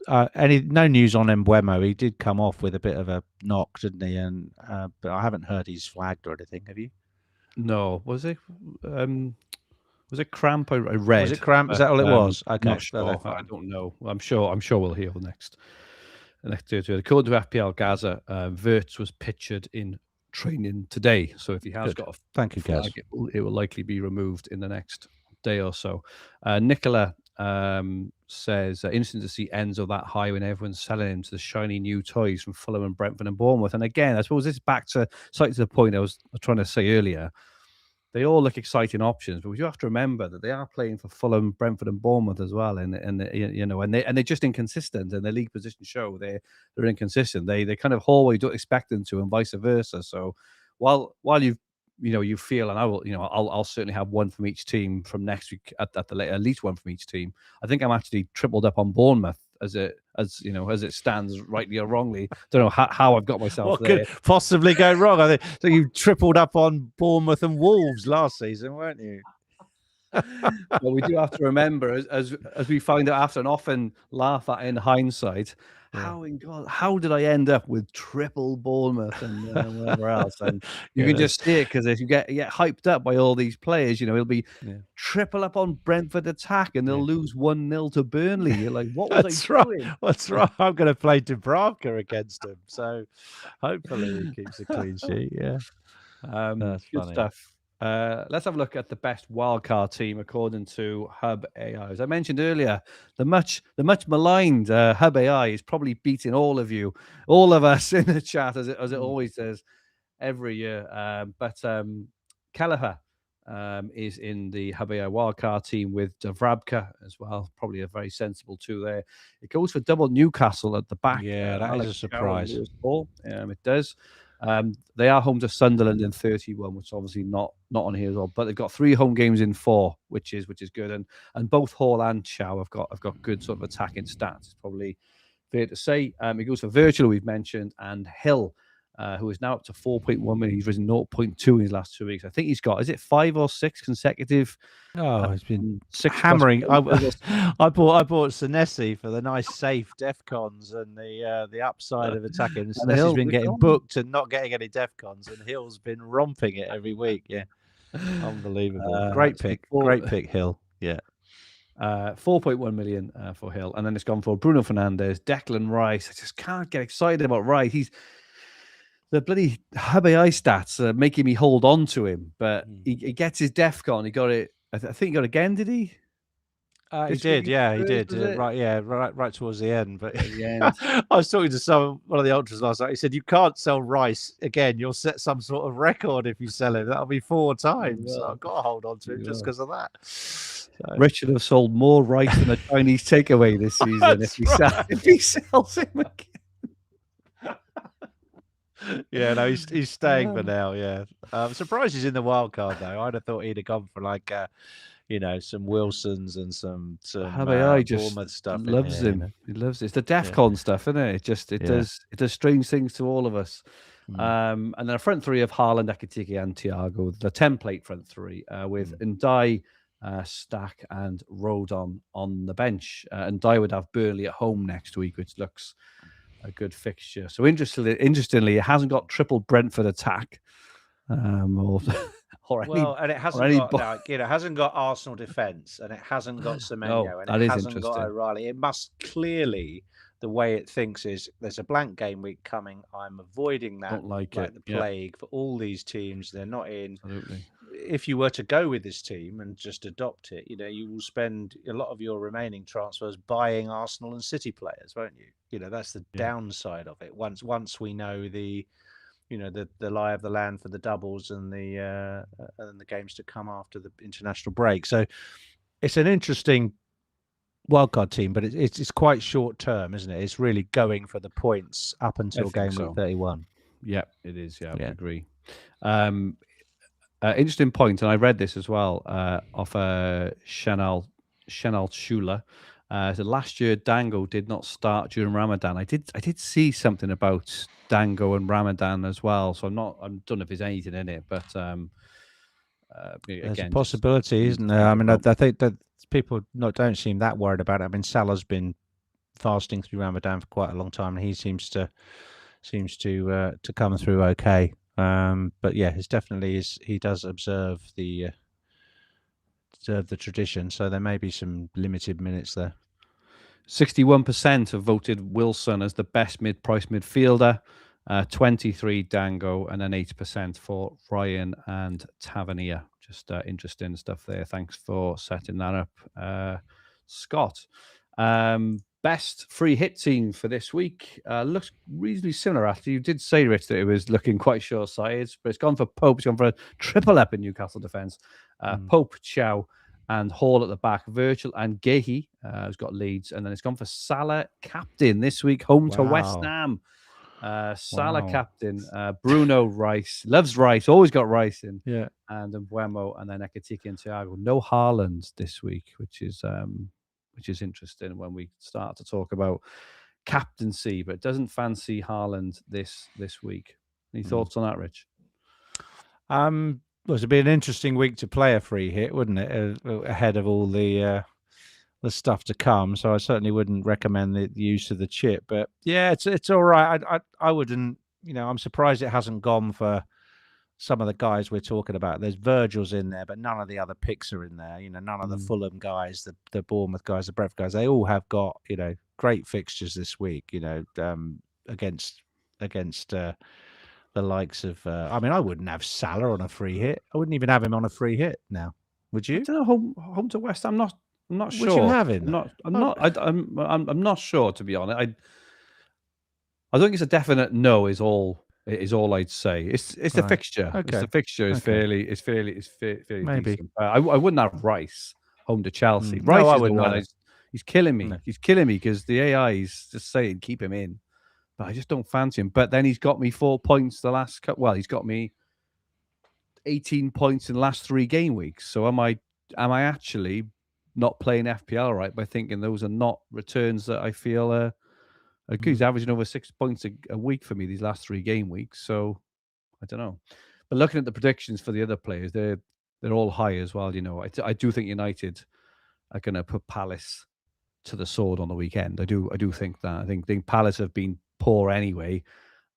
news on Mbeumo. He did come off with a bit of a knock, didn't he? And but I haven't heard he's flagged or anything. Have you? No, was it? Was it cramp? I read. Was it cramp? Is that all it was? Okay, not sure. I don't know. I'm sure we'll hear next day. According to FPL Gaza, Verts was pictured in training today. So if he has got a flag, it will likely be removed in the next day or so. Nicola says, interesting to see Enzo that high when everyone's selling him to the shiny new toys from Fulham and Brentford and Bournemouth. And again, I suppose it's back to slightly to the point I was trying to say earlier. They all look exciting options, but you have to remember that they are playing for Fulham, Brentford, and Bournemouth as well, and they're just inconsistent, and their league position show they're inconsistent. They kind of always don't expect them to, and vice versa. So while you feel, and I'll certainly have one from each team from next week at least one from each team. I think I'm actually tripled up on Bournemouth as it stands, rightly or wrongly. Don't know how I've got myself what there. Could possibly go wrong? I think so. You tripled up on Bournemouth and Wolves last season, weren't you? Well, we do have to remember, as we find out after and often laugh at in hindsight, how did I end up with triple Bournemouth and whatever else? And you can just see it because if you get hyped up by all these players, it'll be triple up on Brentford attack and they'll lose 1-0 to Burnley. You're like, what was I doing? That's right. I'm going to play Dubravka against him, so hopefully he keeps a clean sheet. Yeah, that's good stuff. Let's have a look at the best wildcard team according to Hub AI. As I mentioned earlier, the much maligned Hub AI is probably beating all of us in the chat as it always does every year. But Kelleher is in the Hub AI wildcard team with Dubravka as well. Probably a very sensible two there. It goes for double Newcastle at the back. Yeah, that is a surprise. It does. They are home to Sunderland in 31, which is obviously not on here as well. But they've got 3 home games in 4, which is good. And both Hall and Chow have got good sort of attacking stats. It's probably fair to say. He goes for Virgil, we've mentioned, and Hill, who is now up to 4.1 million. He's risen 0.2 in his last 2 weeks. I think he's got, is it 5 or 6 consecutive? He's been hammering. I bought Senesi for the nice safe defcons and the upside of attacking. Senesi's been getting booked and not getting any defcons, and Hill's been romping it every week. Yeah, unbelievable. Great pick, Hill. Yeah. 4.1 million for Hill, and then it's gone for Bruno Fernandes, Declan Rice. I just can't get excited about Rice. He's the bloody Hub AI stats are making me hold on to him, but he gets his DEFCON. He got it. I think he got it again. Did he? He did. Yeah, he did. Right towards the end. But I was talking to one of the ultras last night. He said, "You can't sell Rice again. You'll set some sort of record if you sell him. That'll be 4 times. So I've got to hold on to him just because of that." So. Rich should have sold more Rice than a Chinese takeaway this season if he sells him again. Yeah, no, he's staying for now. Yeah, I'm surprised he's in the wild card though. I'd have thought he'd have gone for like, some Wilsons and some Bournemouth stuff. Loves him. He loves it. It's the DEFCON stuff, isn't it? It does strange things to all of us. And then a front three of Haaland, Ekitike, and Thiago. The template front three with Ndai, Stack, and Rodon on the bench. Ndai would have Burnley at home next week, which looks a good fixture. So interestingly, it hasn't got triple Brentford attack, and it hasn't got Arsenal defence, and it hasn't got Semenyo, and it hasn't got O'Reilly. It must clearly the way it thinks is there's a blank game week coming. I'm avoiding that Don't like it. the Yeah, plague for all these teams. They're not in. absolutely. If you were to go with this team and just adopt it, you will spend a lot of your remaining transfers buying Arsenal and City players, won't you? That's the downside of it. Once we know the lie of the land for the doubles and the games to come after the international break. So it's an interesting wildcard team, but it's quite short term, isn't it? It's really going for the points up until game week 31. Yeah, it is. Yeah, I Yeah. agree. Interesting point, and I read this as well off Chanel Schuler. So last year, Dango did not start during Ramadan. I did see something about Dango and Ramadan as well. So I don't know if there's anything in it, but There's again, a possibility, isn't there? I mean, I think that people don't seem that worried about it. I mean, Salah's been fasting through Ramadan for quite a long time, and he seems to come through okay. But yeah, it's definitely he does observe the tradition, so there may be some limited minutes there. 61% have voted Wilson as the best mid-price midfielder, 23 Dango, and then 8% for Ryan and Tavernier. Just interesting stuff there. Thanks for setting that up, Scott. Best free hit team for this week looks reasonably similar. Actually, you did say, Rich, that it was looking quite short-sighted, but it's gone for Pope. It's gone for a triple up in Newcastle defence. Pope, Chow, and Hall at the back. Virgil and Gehi has got leads, and then it's gone for Salah captain this week, home to West Ham. Salah captain, Bruno Rice, loves Rice, always got Rice in. Yeah, and Mbuemo, and then Ekitike and Thiago. No Haaland this week, which is interesting when we start to talk about captaincy, but doesn't fancy Haaland this week. Any thoughts on that, Rich? Well, it'd be an interesting week to play a free hit, wouldn't it? Ahead of all the stuff to come. So I certainly wouldn't recommend the use of the chip. But yeah, it's all right. I wouldn't. I'm surprised it hasn't gone for some of the guys we're talking about. There's Virgil's in there, but none of the other picks are in there. None of the Fulham guys, the Bournemouth guys, the Brentford guys. They all have got great fixtures this week. Against the likes of. I mean, I wouldn't have Salah on a free hit. I wouldn't even have him on a free hit now. Would you? I don't know. Home to West. I'm not sure. Would you have him? I'm not sure, to be honest. I think it's a definite no. Is all I'd say. It's the fixture. Okay. It's the fixture is fairly maybe decent. I wouldn't have Rice home to Chelsea. No, Rice I is the wouldn't one. either. He's killing me. No. He's killing me because the AI is just saying keep him in, but I just don't fancy him. But then he's got me 4 points the last. Well, he's got me 18 points in the last 3 game weeks. So am I actually not playing FPL right by thinking those are not returns that I feel are good? He's averaging over 6 points a week for me these last 3 game weeks. So I don't know. But looking at the predictions for the other players, they're all high as well. I do think United are going to put Palace to the sword on the weekend. I do think that. I think Palace have been poor anyway,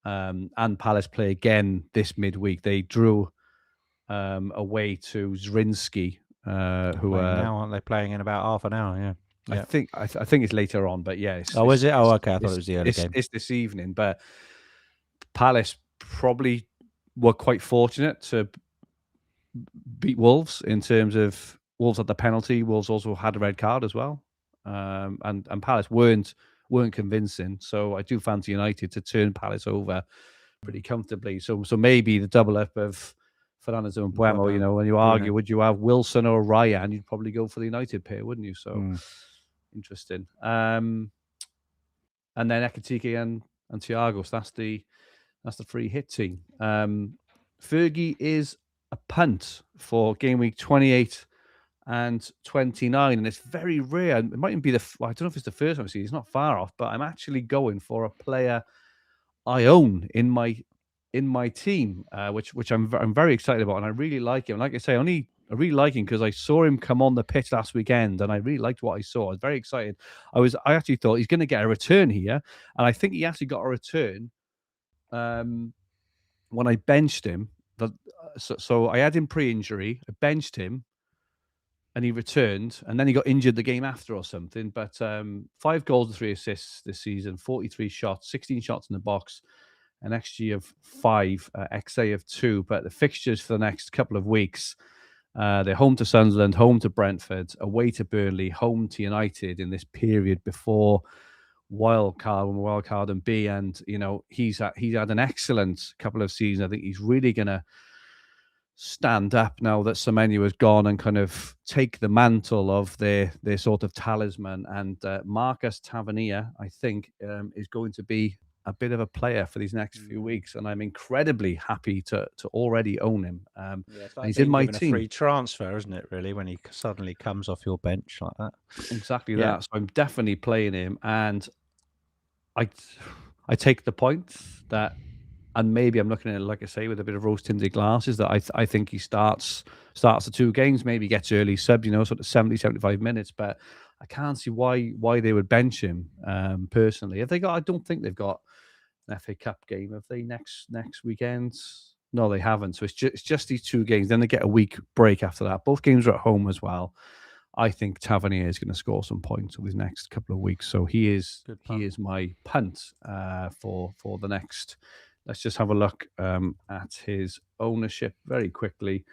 and Palace play again this midweek. They drew away to Zrinski, who now aren't they playing in about half an hour? Yeah. I think it's later on, but yeah. Is it? Oh, okay. I thought it was the early game. It's this evening, but Palace probably were quite fortunate to beat Wolves in terms of Wolves had the penalty. Wolves also had a red card as well, and Palace weren't convincing. So I do fancy United to turn Palace over pretty comfortably. So maybe the double up of Fernandes and Mbuemo, when you argue, would you have Wilson or Ryan? You'd probably go for the United pair, wouldn't you? So interesting. And then Ekitike and Thiago. So that's the free hit team. Fergi is a punt for game week 28 and 29, and it's very rare. It mightn't be I don't know if it's the first time I've seen it. It's not far off, but I'm actually going for a player I own in my team, which I'm very excited about, and I really like him. Like I say, I really like him because I saw him come on the pitch last weekend, and I really liked what I saw. I was very excited. I actually thought he's going to get a return here, and I think he actually got a return when I benched him. So I had him pre-injury. I benched him, and he returned, and then he got injured the game after or something. But 5 goals and 3 assists this season, 43 shots, 16 shots in the box, an XG of 5, XA of 2. But the fixtures for the next couple of weeks, they're home to Sunderland, home to Brentford, away to Burnley, home to United in this period before wildcard and B. And he's had an excellent couple of seasons. I think he's really going to stand up now that Semenyo has gone and kind of take the mantle of their sort of talisman. And Marcus Tavernier, I think, is going to be a bit of a player for these next few weeks, and I'm incredibly happy to already own him. It's like he's in my team. A free transfer, isn't it? Really, when he suddenly comes off your bench like that. Exactly that. So I'm definitely playing him, and I take the point that, and maybe I'm looking at it, like I say, with a bit of rose-tinted glasses, that I think he starts the 2 games, maybe gets early sub, sort of 70, 75 minutes, but I can't see why they would bench him personally. I don't think they've got an FA Cup game, have they, next weekend? No, they haven't. So it's just these 2 games. Then they get a week break after that. Both games are at home as well. I think Tavernier is going to score some points over these next couple of weeks. So he is my punt for the next. Let's just have a look at his ownership very quickly.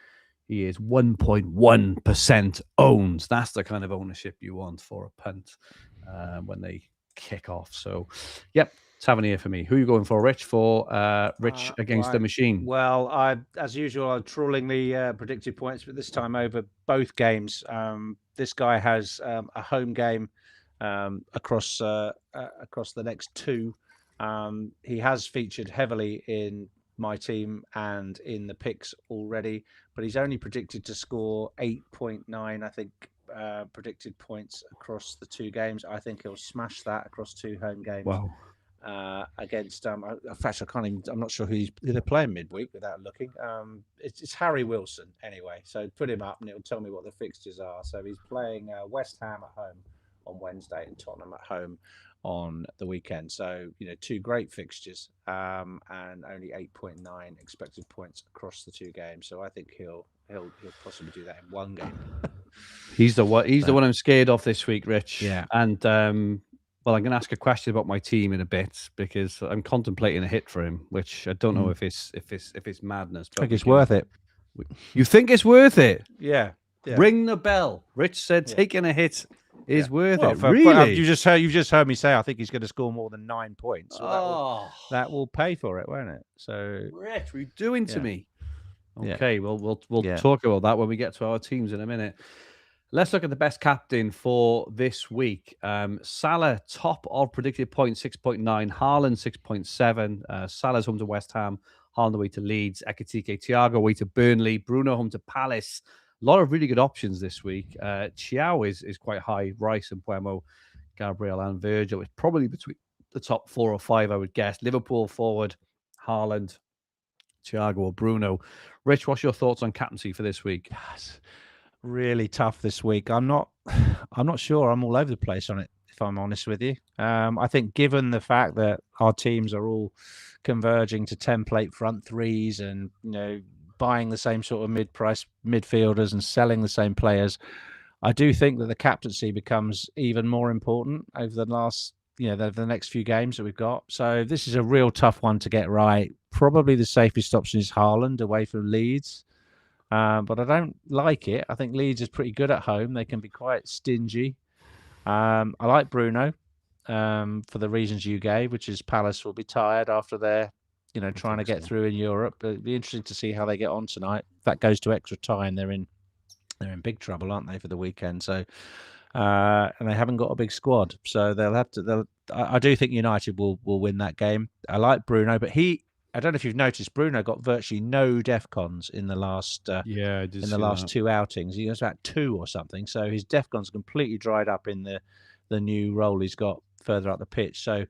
He is 1.1% owned. That's the kind of ownership you want for a punt when they kick off. So, yep, Tavernier for me. Who are you going for, Rich? For Rich against the machine? Well, as usual, I'm trawling the predicted points, but this time over both games. This guy has a home game across the next 2. He has featured heavily in my team and in the picks already, but he's only predicted to score 8.9, I think, predicted points across the 2 games. I think he'll smash that across 2 home games. Wow. Against in fact, I'm not sure who they're playing midweek without looking. It's Harry Wilson anyway, so put him up and it'll tell me what the fixtures are. So he's playing West Ham at home on Wednesday and Tottenham at home on the weekend. So 2 great fixtures, and only 8.9 expected points across the 2 games. So I think he'll possibly do that in 1 game. He's the one I'm scared of this week, Rich. Yeah. And well, I'm going to ask a question about my team in a bit because I'm contemplating a hit for him, which I don't know if it's madness. But I think it's worth it. You think it's worth it? Yeah. Ring the bell. Rich said taking a hit is worth it. Really? You just heard me say I think he's going to score more than 9 points. So that will pay for it, won't it? So, Rich, what are you doing to me? Okay, well, we'll talk about that when we get to our teams in a minute. Let's look at the best captain for this week. Salah, top of predicted points, 6.9. Haaland, 6.7. Salah's home to West Ham. Haaland away to Leeds. Ekitike, Thiago away to Burnley. Bruno home to Palace. A lot of really good options this week. Chiao is quite high. Rice and Puemo, Gabriel and Virgil. It's probably between the top 4 or 5, I would guess. Liverpool forward, Haaland, Thiago or Bruno. Rich, what's your thoughts on captaincy for this week? Yes. Really tough this week. I'm not sure. I'm all over the place on it, if I'm honest with you. I think given the fact that our teams are all converging to template front threes and buying the same sort of mid-price midfielders and selling the same players, I do think that the captaincy becomes even more important over the last the next few games that we've got. So this is a real tough one to get right. Probably the safest option is Haaland away from Leeds. But I don't like it. I think Leeds is pretty good at home. They can be quite stingy. I like Bruno for the reasons you gave, which is Palace will be tired after they're trying to get through in Europe. But it'd be interesting to see how they get on tonight. If that goes to extra time, they're in big trouble, aren't they, for the weekend? So and they haven't got a big squad, so I do think United will win that game. I like Bruno, but I don't know if you've noticed, Bruno got virtually no DEFCONs in the last 2 outings. He was about 2 or something. So his DEFCONs completely dried up in the new role he's got further up the pitch. So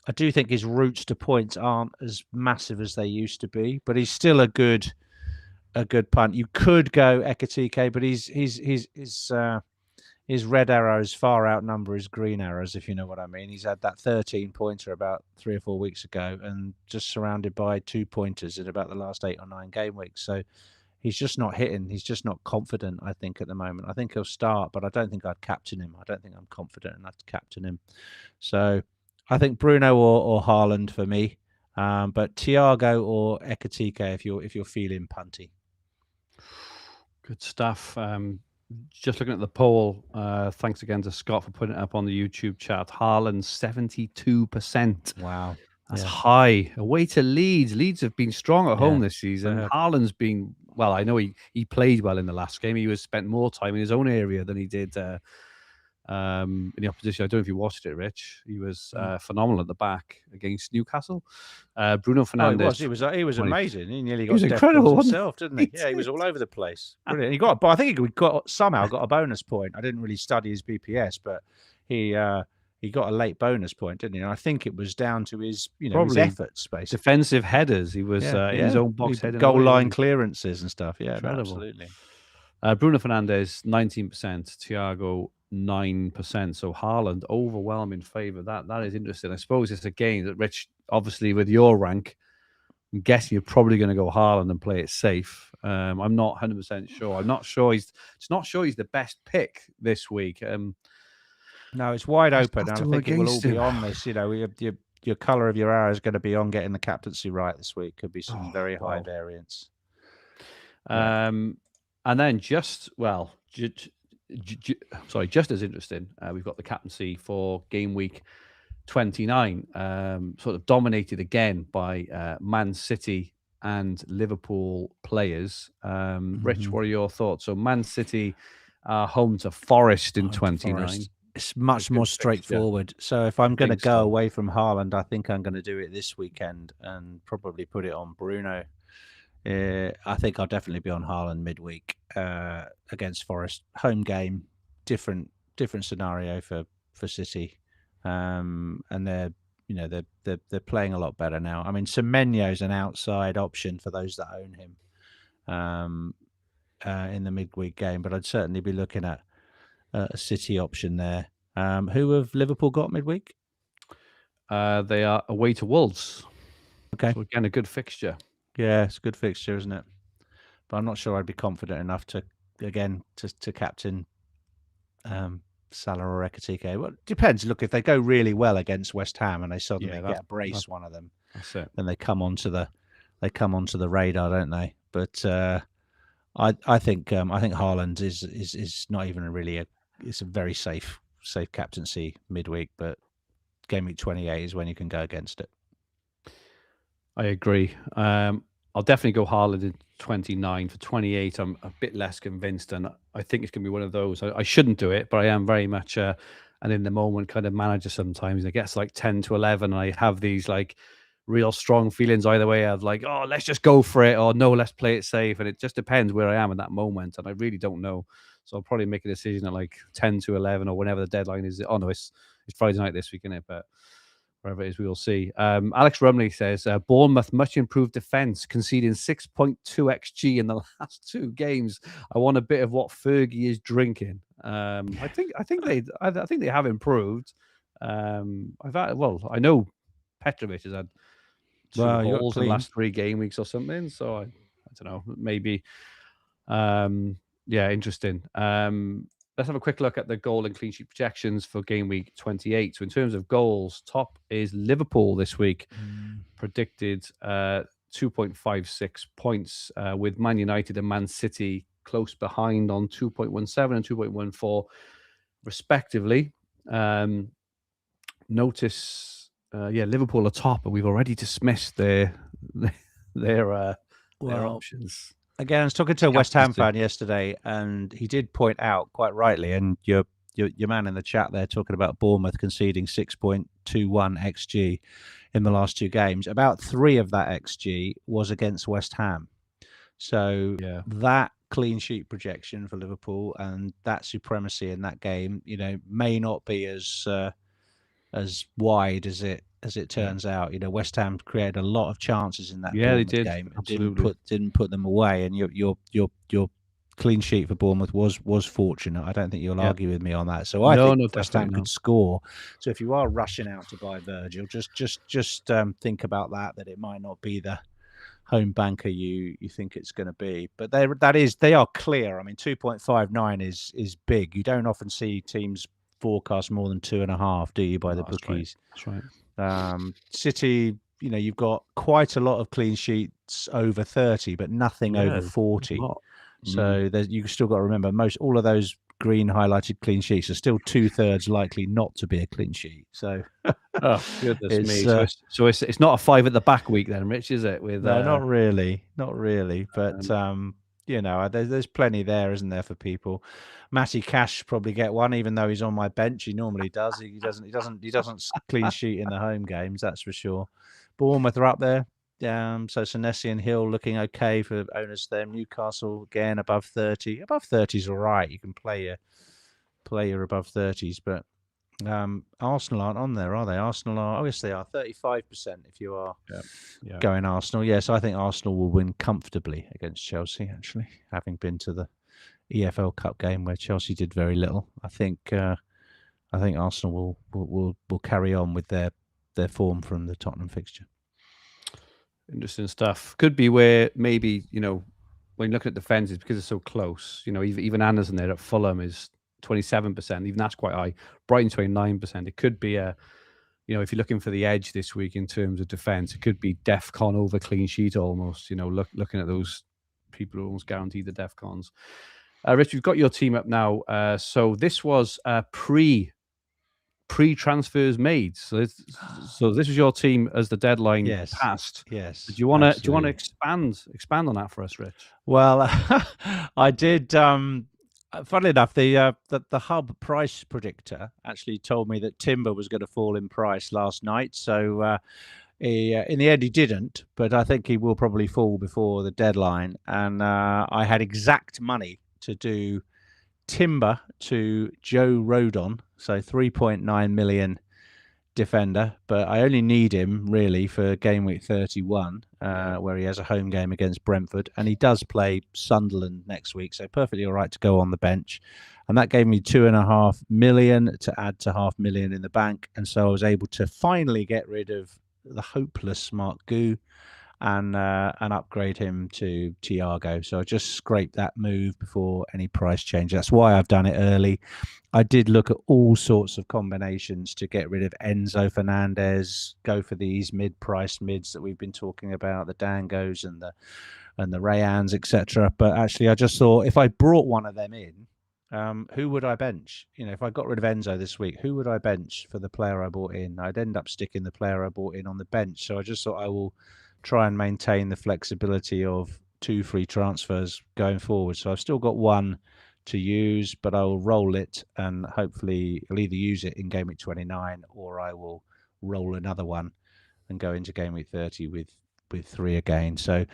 I do think his routes to points aren't as massive as they used to be, but he's still a good punt. You could go Ekitike, but his red arrows far outnumber his green arrows, if you know what I mean. He's had that 13-pointer about 3 or 4 weeks ago and just surrounded by 2-pointers in about the last 8 or 9 game weeks. So he's just not hitting. He's just not confident, I think, at the moment. I think he'll start, but I don't think I'd captain him. I don't think I'm confident enough to captain him. So I think Bruno or Haaland for me. But Thiago or Ekitike if you're feeling punty. Good stuff. Just looking at the poll, thanks again to Scott for putting it up on the YouTube chat. Haaland 72%. Wow. That's high. Away to Leeds. Leeds have been strong at home this season. Haaland's been, well, I know he played well in the last game. He spent more time in his own area than he did in the opposition. I don't know if you watched it, Rich. He was phenomenal at the back against Newcastle. Bruno Fernandes. He was amazing. He nearly got was incredible himself, didn't he? Yeah, he was all over the place. Brilliant. But I think he somehow got a bonus point. I didn't really study his BPS, but he got a late bonus point, didn't he? And I think it was down to his, his efforts, basically. Defensive headers. He was in his own box heading. Goal line clearances and stuff. Yeah, absolutely. Bruno Fernandes, 19%. Thiago, 9%. So Haaland, overwhelming favour. That is interesting. I suppose it's a game that, Rich, obviously with your rank, I'm guessing you're probably going to go Haaland and play it safe. I'm not 100% sure. I'm not sure he's the best pick this week. No, it's wide open. And I think it will all be on this. Your colour of your arrow is going to be on getting the captaincy right this week. Could be some very high variance. And then just as interesting, we've got the captaincy for game week 29, sort of dominated again by Man City and Liverpool players. Rich, what are your thoughts? So Man City are home to Forest in 29. It's much more straightforward. Fixture. So if I'm going to go away from Haaland, I think I'm going to do it this weekend and probably put it on Bruno. I think I'll definitely be on Haaland midweek against Forest. Home game, different scenario for City, and they're playing a lot better now. I mean, Semenyo's an outside option for those that own him in the midweek game, but I'd certainly be looking at a City option there. Who have Liverpool got midweek? They are away to Wolves. Okay. So again, a good fixture. Yeah, it's a good fixture, isn't it? But I'm not sure I'd be confident enough to captain Salah or Ekitike. Well, it depends. Look, if they go really well against West Ham and they suddenly get a brace, one of them, then they come onto the radar, don't they? But I think Haaland is not even it's a very safe captaincy midweek, but game week 28 is when you can go against it. I agree. I'll definitely go Haaland in 29. For 28, I'm a bit less convinced, and I think it's going to be one of those. I shouldn't do it, but I am very much an in the moment kind of manager sometimes. And it gets like 10 to 11, and I have these like real strong feelings either way of like, oh, let's just go for it, or no, let's play it safe. And it just depends where I am in that moment, and I really don't know. So I'll probably make a decision at like 10 to 11 or whenever the deadline is. Oh no, it's Friday night this week, isn't it? But wherever it is, we will see. Alex Rumley says, Bournemouth, much improved defence, conceding 6.2 XG in the last two games. I want a bit of what Fergi is drinking. I think they have improved. I know Petrovic has had two goals in the last 3 game weeks or something. So I don't know, maybe. Interesting. Let's have a quick look at the goal and clean sheet projections for game week 28. So in terms of goals, top is Liverpool this week, predicted 2.56 points, with Man United and Man City close behind on 2.17 and 2.14 respectively. Notice, Liverpool are top, and we've already dismissed their options. Again, I was talking to a West Ham fan yesterday, and he did point out quite rightly, and your man in the chat there talking about Bournemouth conceding 6.21 XG in the last 2 games. About 3 of that XG was against West Ham. So that clean sheet projection for Liverpool and that supremacy in that game, may not be as wide as it turns out. West Ham created a lot of chances in that Bournemouth game. Absolutely. Didn't put them away, and your clean sheet for Bournemouth was fortunate. I don't think you'll argue with me on that. So I think West Ham could score. So if you are rushing out to buy Virgil, just think about that it might not be the home banker you think it's going to be. But they are clear. I mean, 2.59 is big. You don't often see teams forecast more than 2.5, do you, by the bookies? That's right. City, you've got quite a lot of clean sheets over 30, but nothing over 40. So you've still got to remember, all of those green highlighted clean sheets are still 2/3 likely not to be a clean sheet. So, oh goodness me! So it's not a 5 at the back week then, Rich, is it? No, not really. But there's plenty there, isn't there, for people? Matty Cash probably get one, even though he's on my bench. He normally does. He doesn't clean sheet in the home games, that's for sure. Bournemouth are up there. So Senesi and Hill looking okay for owners there. Newcastle again above 30. Above 30 is all right. You can play your above 30s, but Arsenal aren't on there, are they? Arsenal are. Oh yes, they are. 35% if you are going Arsenal. Yes, I think Arsenal will win comfortably against Chelsea. Actually, having been to the EFL Cup game where Chelsea did very little, I think Arsenal will carry on with their form from the Tottenham fixture. Interesting stuff. Could be where maybe, when you look at defenses, because it's so close, even Anderson there at Fulham is 27%. Even that's quite high. Brighton 29%. It could be if you're looking for the edge this week in terms of defense, it could be DEFCON over clean sheet almost. Looking at those people who almost guarantee the DEFCONs. Rich, you've got your team up now. So this was pre-transfers made. So this is your team as the deadline passed. Yes. Do you want to expand on that for us, Rich? Well, I did. Funnily enough, the Hub price predictor actually told me that timber was going to fall in price last night. So in the end, he didn't, but I think he will probably fall before the deadline. And I had exact money to do timber to Joe Rodon, so 3.9 million defender, but I only need him really for game week 31, where he has a home game against Brentford, and he does play Sunderland next week, so perfectly all right to go on the bench. And that gave me 2.5 million to add to 500,000 in the bank, and so I was able to finally get rid of the hopeless Mark Gu and upgrade him to Thiago. So I just scraped that move before any price change. That's why I've done it early. I did look at all sorts of combinations to get rid of Enzo Fernandez, go for these mid-price mids that we've been talking about, the Dangos and the Rayans, etc. But actually, I just thought if I brought one of them in, who would I bench? If I got rid of Enzo this week, who would I bench for the player I bought in? I'd end up sticking the player I bought in on the bench. So I just thought I will try and maintain the flexibility of 2 free transfers going forward. So I've still got one to use, but I will roll it and hopefully I'll either use it in game week 29 or I will roll another one and go into game week 30 with 3 again. So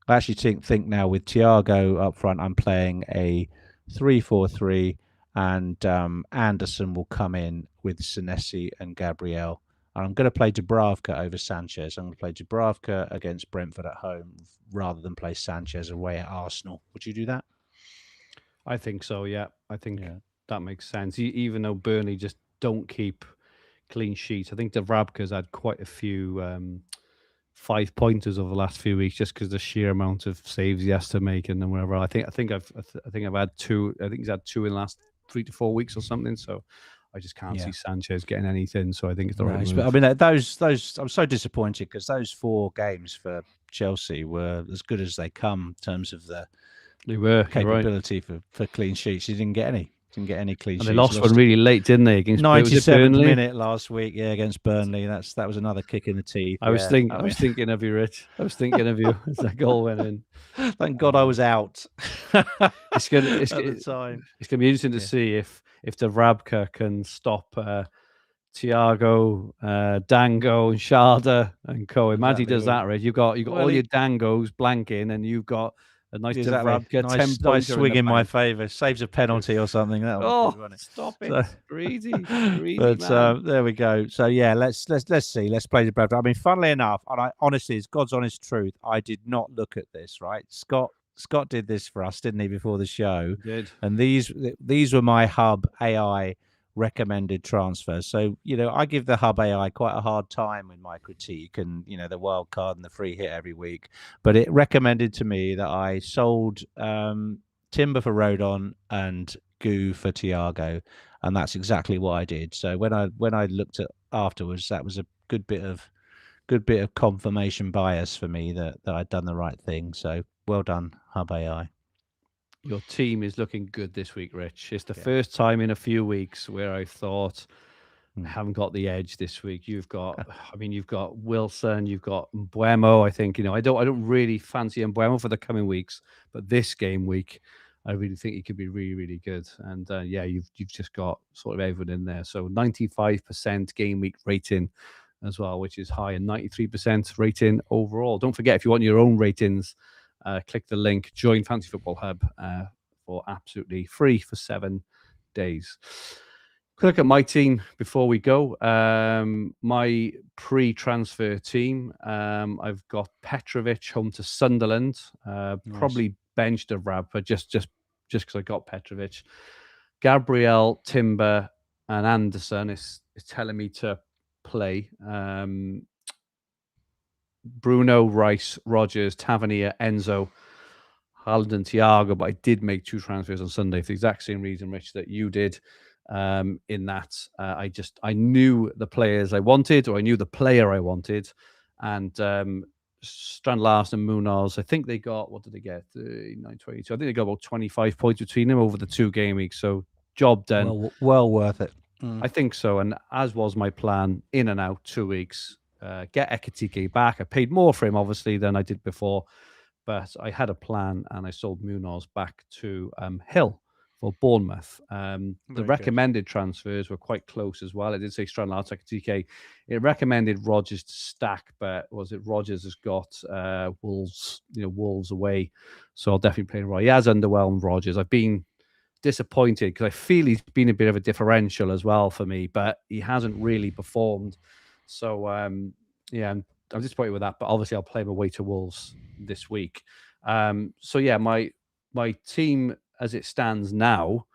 I actually think now with Thiago up front, I'm playing a 3-4-3 and Anderson will come in with Senesi and Gabriel. And I'm going to play Dubravka over Sanchez. I'm going to play Dubravka against Brentford at home rather than play Sanchez away at Arsenal. Would you do that? I think so, yeah. I think that makes sense. Even though Burnley just don't keep clean sheets. I think Dubravka's had quite a few 5-pointers over the last few weeks just because the sheer amount of saves he has to make and then whatever. I think I've had 2. I think he's had 2 in the last 3 to 4 weeks or something. So I just can't see Sanchez getting anything, so I think it's the right move. I mean, those I'm so disappointed because those 4 games for Chelsea were as good as they come in terms of the capability for clean sheets. He didn't get any. Clean sheets. They lost one really late, didn't they? Against 97th minute last week, against Burnley. That was another kick in the teeth. I was thinking of you, Rich. I was thinking of you as that goal went in. Thank God I was out. It's gonna be interesting to see if Dubravka can stop Thiago, Dango, and Sharda and co. Imagine he does that, Rich. You've got all your Dangos blanking, and you've got a nice Dubravka, nice swing in my favour. Saves a penalty or something. Stop it! Greedy. But there we go. So let's see. Let's play Dubravka. I mean, funnily enough, and I honestly, it's God's honest truth, I did not look at this. Right, Scott did this for us, didn't he, before the show? He did. And these were my Hub AI recommended transfers. So, I give the Hub AI quite a hard time in my critique and, the wild card and the free hit every week. But it recommended to me that I sold Timber for Rodon and Goo for Tiago. And that's exactly what I did. So when I looked at afterwards, that was a good bit of confirmation bias for me that I'd done the right thing. So well done, Hub AI. Your team is looking good this week, Rich. It's the first time in a few weeks where I thought I haven't got the edge this week. You've got Wilson, you've got Mbuemo. I think, I don't really fancy Mbuemo for the coming weeks, but this game week, I really think he could be really, really good. And you've just got sort of everyone in there. So 95% game week rating as well, which is high, and 93% rating overall. Don't forget, if you want your own ratings, click the link, join Fantasy Football Hub for absolutely free for 7 days. Quick look at my team before we go. My pre-transfer team, I've got Petrovic home to Sunderland. Nice. Probably benched a Rab, but just because I got Petrovic. Gabriel, Timber, and Anderson is telling me to play. Bruno, Rice, Rogers, Tavernier, Enzo, Haaland, and Thiago. But I did make 2 transfers on Sunday for the exact same reason, Rich, that you did. In that, I knew the players I wanted, or I knew the player I wanted, and Strand Larsen and Munoz, I think they got, what did they get? 922. I think they got about 25 points between them over the 2 game weeks. So job done. Well worth it. I think so. And as was my plan, in and out 2 weeks. Get Ekitike back. I paid more for him, obviously, than I did before, but I had a plan, and I sold Munoz back to Hill for Bournemouth. The recommended transfers were quite close as well. It did say Strand Larsen, Ekitike. It recommended Rogers to stack, but Rogers has got Wolves away, so I'll definitely play Roy. He has underwhelmed Rogers. I've been disappointed because I feel he's been a bit of a differential as well for me, but he hasn't really performed. So, I'm disappointed with that, but obviously I'll play him away to Wolves this week. My team as it stands now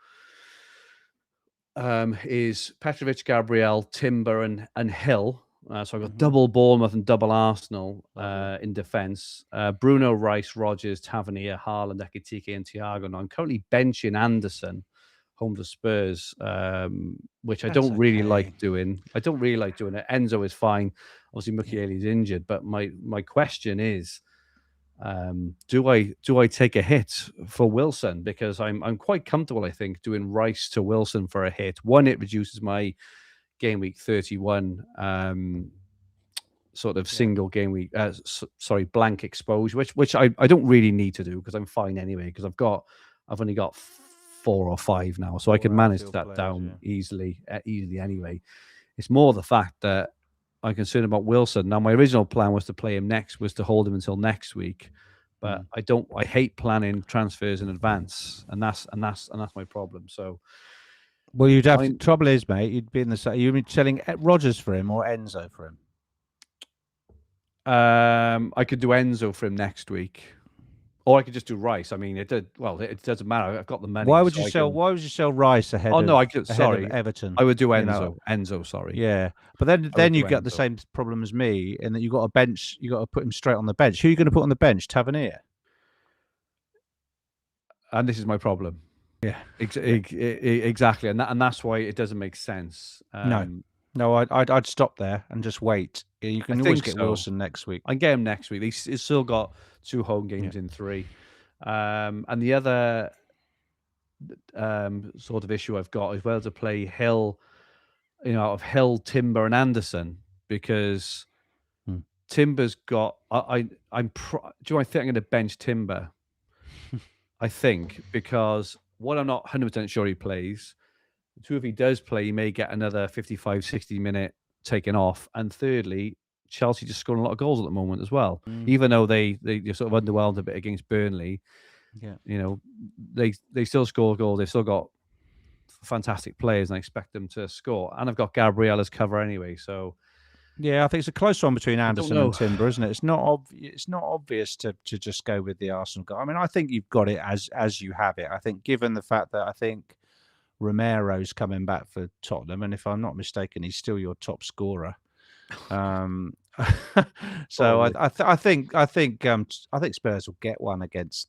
is Petrovic, Gabriel, Timber, and Hill. So I've got double Bournemouth and double Arsenal in defence. Bruno, Rice, Rogers, Tavernier, Haaland, Ekitike, and Thiago. Now I'm currently benching Anderson home to Spurs, which I don't really like doing. I don't really like doing it. Enzo is fine. Obviously, Mukiele's injured, but my question is, do I take a hit for Wilson? Because I'm quite comfortable, I think, doing Rice to Wilson for a hit. One, it reduces my game week 31 sort of single game week, blank exposure, which I don't really need to do because I'm fine anyway. Because I've only got 4 or 5 now, so I can manage that down easily anyway. It's more the fact that I'm concerned about Wilson. Now, my original plan was to play him was to hold him until next week, but I hate planning transfers in advance, and that's my problem. So, well, you'd have trouble is, mate, you'd be in the you'd be selling Rogers for him or Enzo for him. I could do Enzo for him next week. Or I could just do Rice. I mean, it doesn't matter. I've got the money. Why would you sell Rice ahead? Oh no, of Everton. I would do Enzo. Enzo, sorry. Yeah, but then you get the same problem as me, in that you got a bench. You got to put him straight on the bench. Who are you going to put on the bench? Tavernier. And this is my problem. Yeah, exactly, and that's why it doesn't make sense. No, I'd stop there and just wait. You can always get Wilson next week. I get him next week. He's still got 2 home games in 3. And the other sort of issue I've got is whether to play Hill, out of Hill, Timber, and Anderson, because Timber's got. Do you know, I think I'm going to bench Timber. I think because one, I'm not 100% sure he plays. 2, if he does play, he may get another 55, 60 minute taken off. And thirdly, Chelsea just scoring a lot of goals at the moment as well. Even though they sort of underwhelmed a bit against Burnley, they still score goals. They've still got fantastic players, and I expect them to score. And I've got Gabriella's cover anyway, so yeah, I think it's a close one between Anderson and Timber, isn't it? It's not obvious to just go with the Arsenal guy. I mean, I think you've got it as you have it. I think, given the fact that I think Romero's coming back for Tottenham, and if I'm not mistaken, he's still your top scorer. So I think Spurs will get one against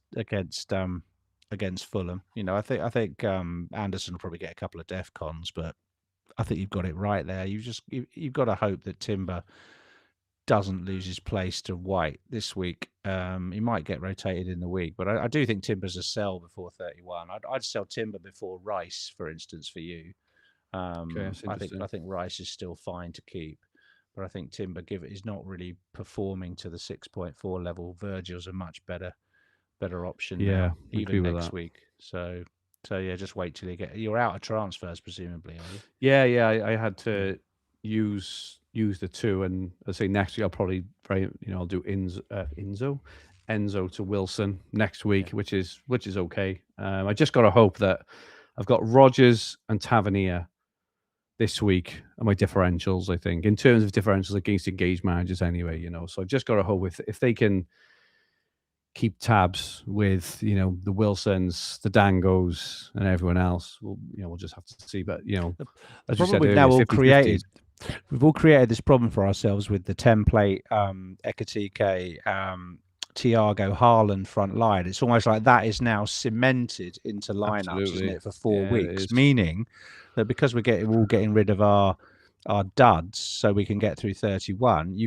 Fulham. I think Anderson will probably get a couple of DEFCONs, but I think you've got it right there. You've got to hope that Timber doesn't lose his place to White this week. He might get rotated in the week, but I do think Timber's a sell before 31. I'd sell Timber before Rice, for instance, for you. Okay, I think Rice is still fine to keep, but I think Timber is not really performing to the 6.4 level. Virgil's a much better option now, even next week. So yeah, just wait till you're out of transfers, presumably, are you? Yeah. I had to use the 2, and I say next week I'll probably I'll do Enzo to Wilson next week, which is okay. I just got to hope that I've got Rodgers and Tavernier this week are my differentials, I think, in terms of differentials against engaged managers anyway, So I've just got to hope if they can keep tabs with, the Wilsons, the Dangos, and everyone else, we'll just have to see. But, as you said earlier, we've all created this problem for ourselves with the template, Ekatike, Thiago, Haaland front line. It's almost like that is now cemented into lineups, isn't it, for 4 weeks? Meaning that because we're all getting rid of our duds, so we can get through 31.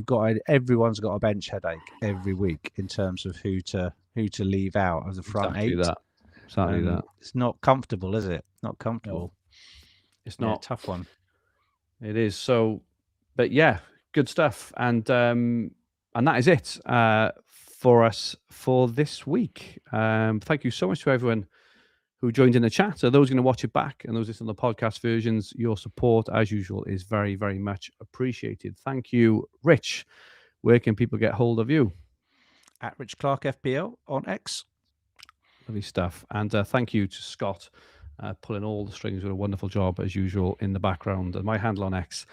Everyone's got a bench headache every week in terms of who to leave out of the front 8. Exactly that. It's not comfortable, is it? Not comfortable. No, it's not. A tough one. It is. So, but yeah, good stuff, and that is it for us for this week. Thank you so much to everyone who joined in the chat. So those going to watch it back and those listening on the podcast versions, your support, as usual, is very, very much appreciated. Thank you, Rich. Where can people get hold of you? At Rich Clarke FPL on X. Lovely stuff. And thank you to Scott, pulling all the strings with a wonderful job, as usual, in the background. And my handle on X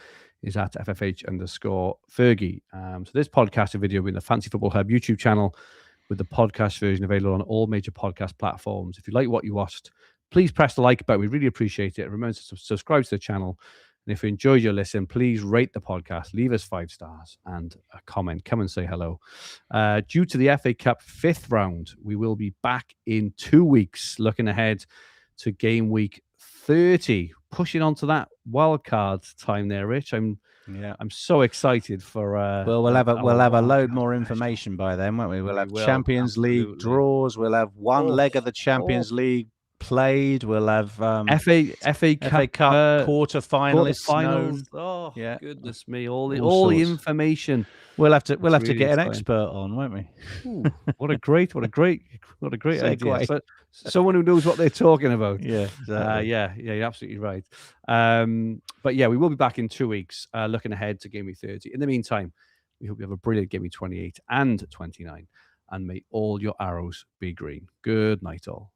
is at FFH_Fergi. So this podcast and video will be in the Fancy Football Hub YouTube channel, with the podcast version available on all major podcast platforms. If you like what you watched, please press the like button. We really appreciate it. Remember to subscribe to the channel. And if you enjoyed your listen, please rate the podcast, leave us 5 stars and a comment. Come and say hello. Due to the FA Cup 5th round, we will be back in 2 weeks, looking ahead to game week 30, pushing on to that wildcard time there, Rich. I'm so excited for. We'll have a load more information by then, won't we? We'll have Champions League draws. We'll have one leg of the Champions League played. We'll have FA Cup quarterfinals. Oh, yeah. Goodness me! All the information. We'll have to get an expert on, won't we? Ooh, what a great idea! So, someone who knows what they're talking about. Yeah, exactly. You're absolutely right. But yeah, we will be back in 2 weeks, looking ahead to Game Week 30. In the meantime, we hope you have a brilliant Game Week 28 and 29, and may all your arrows be green. Good night, all.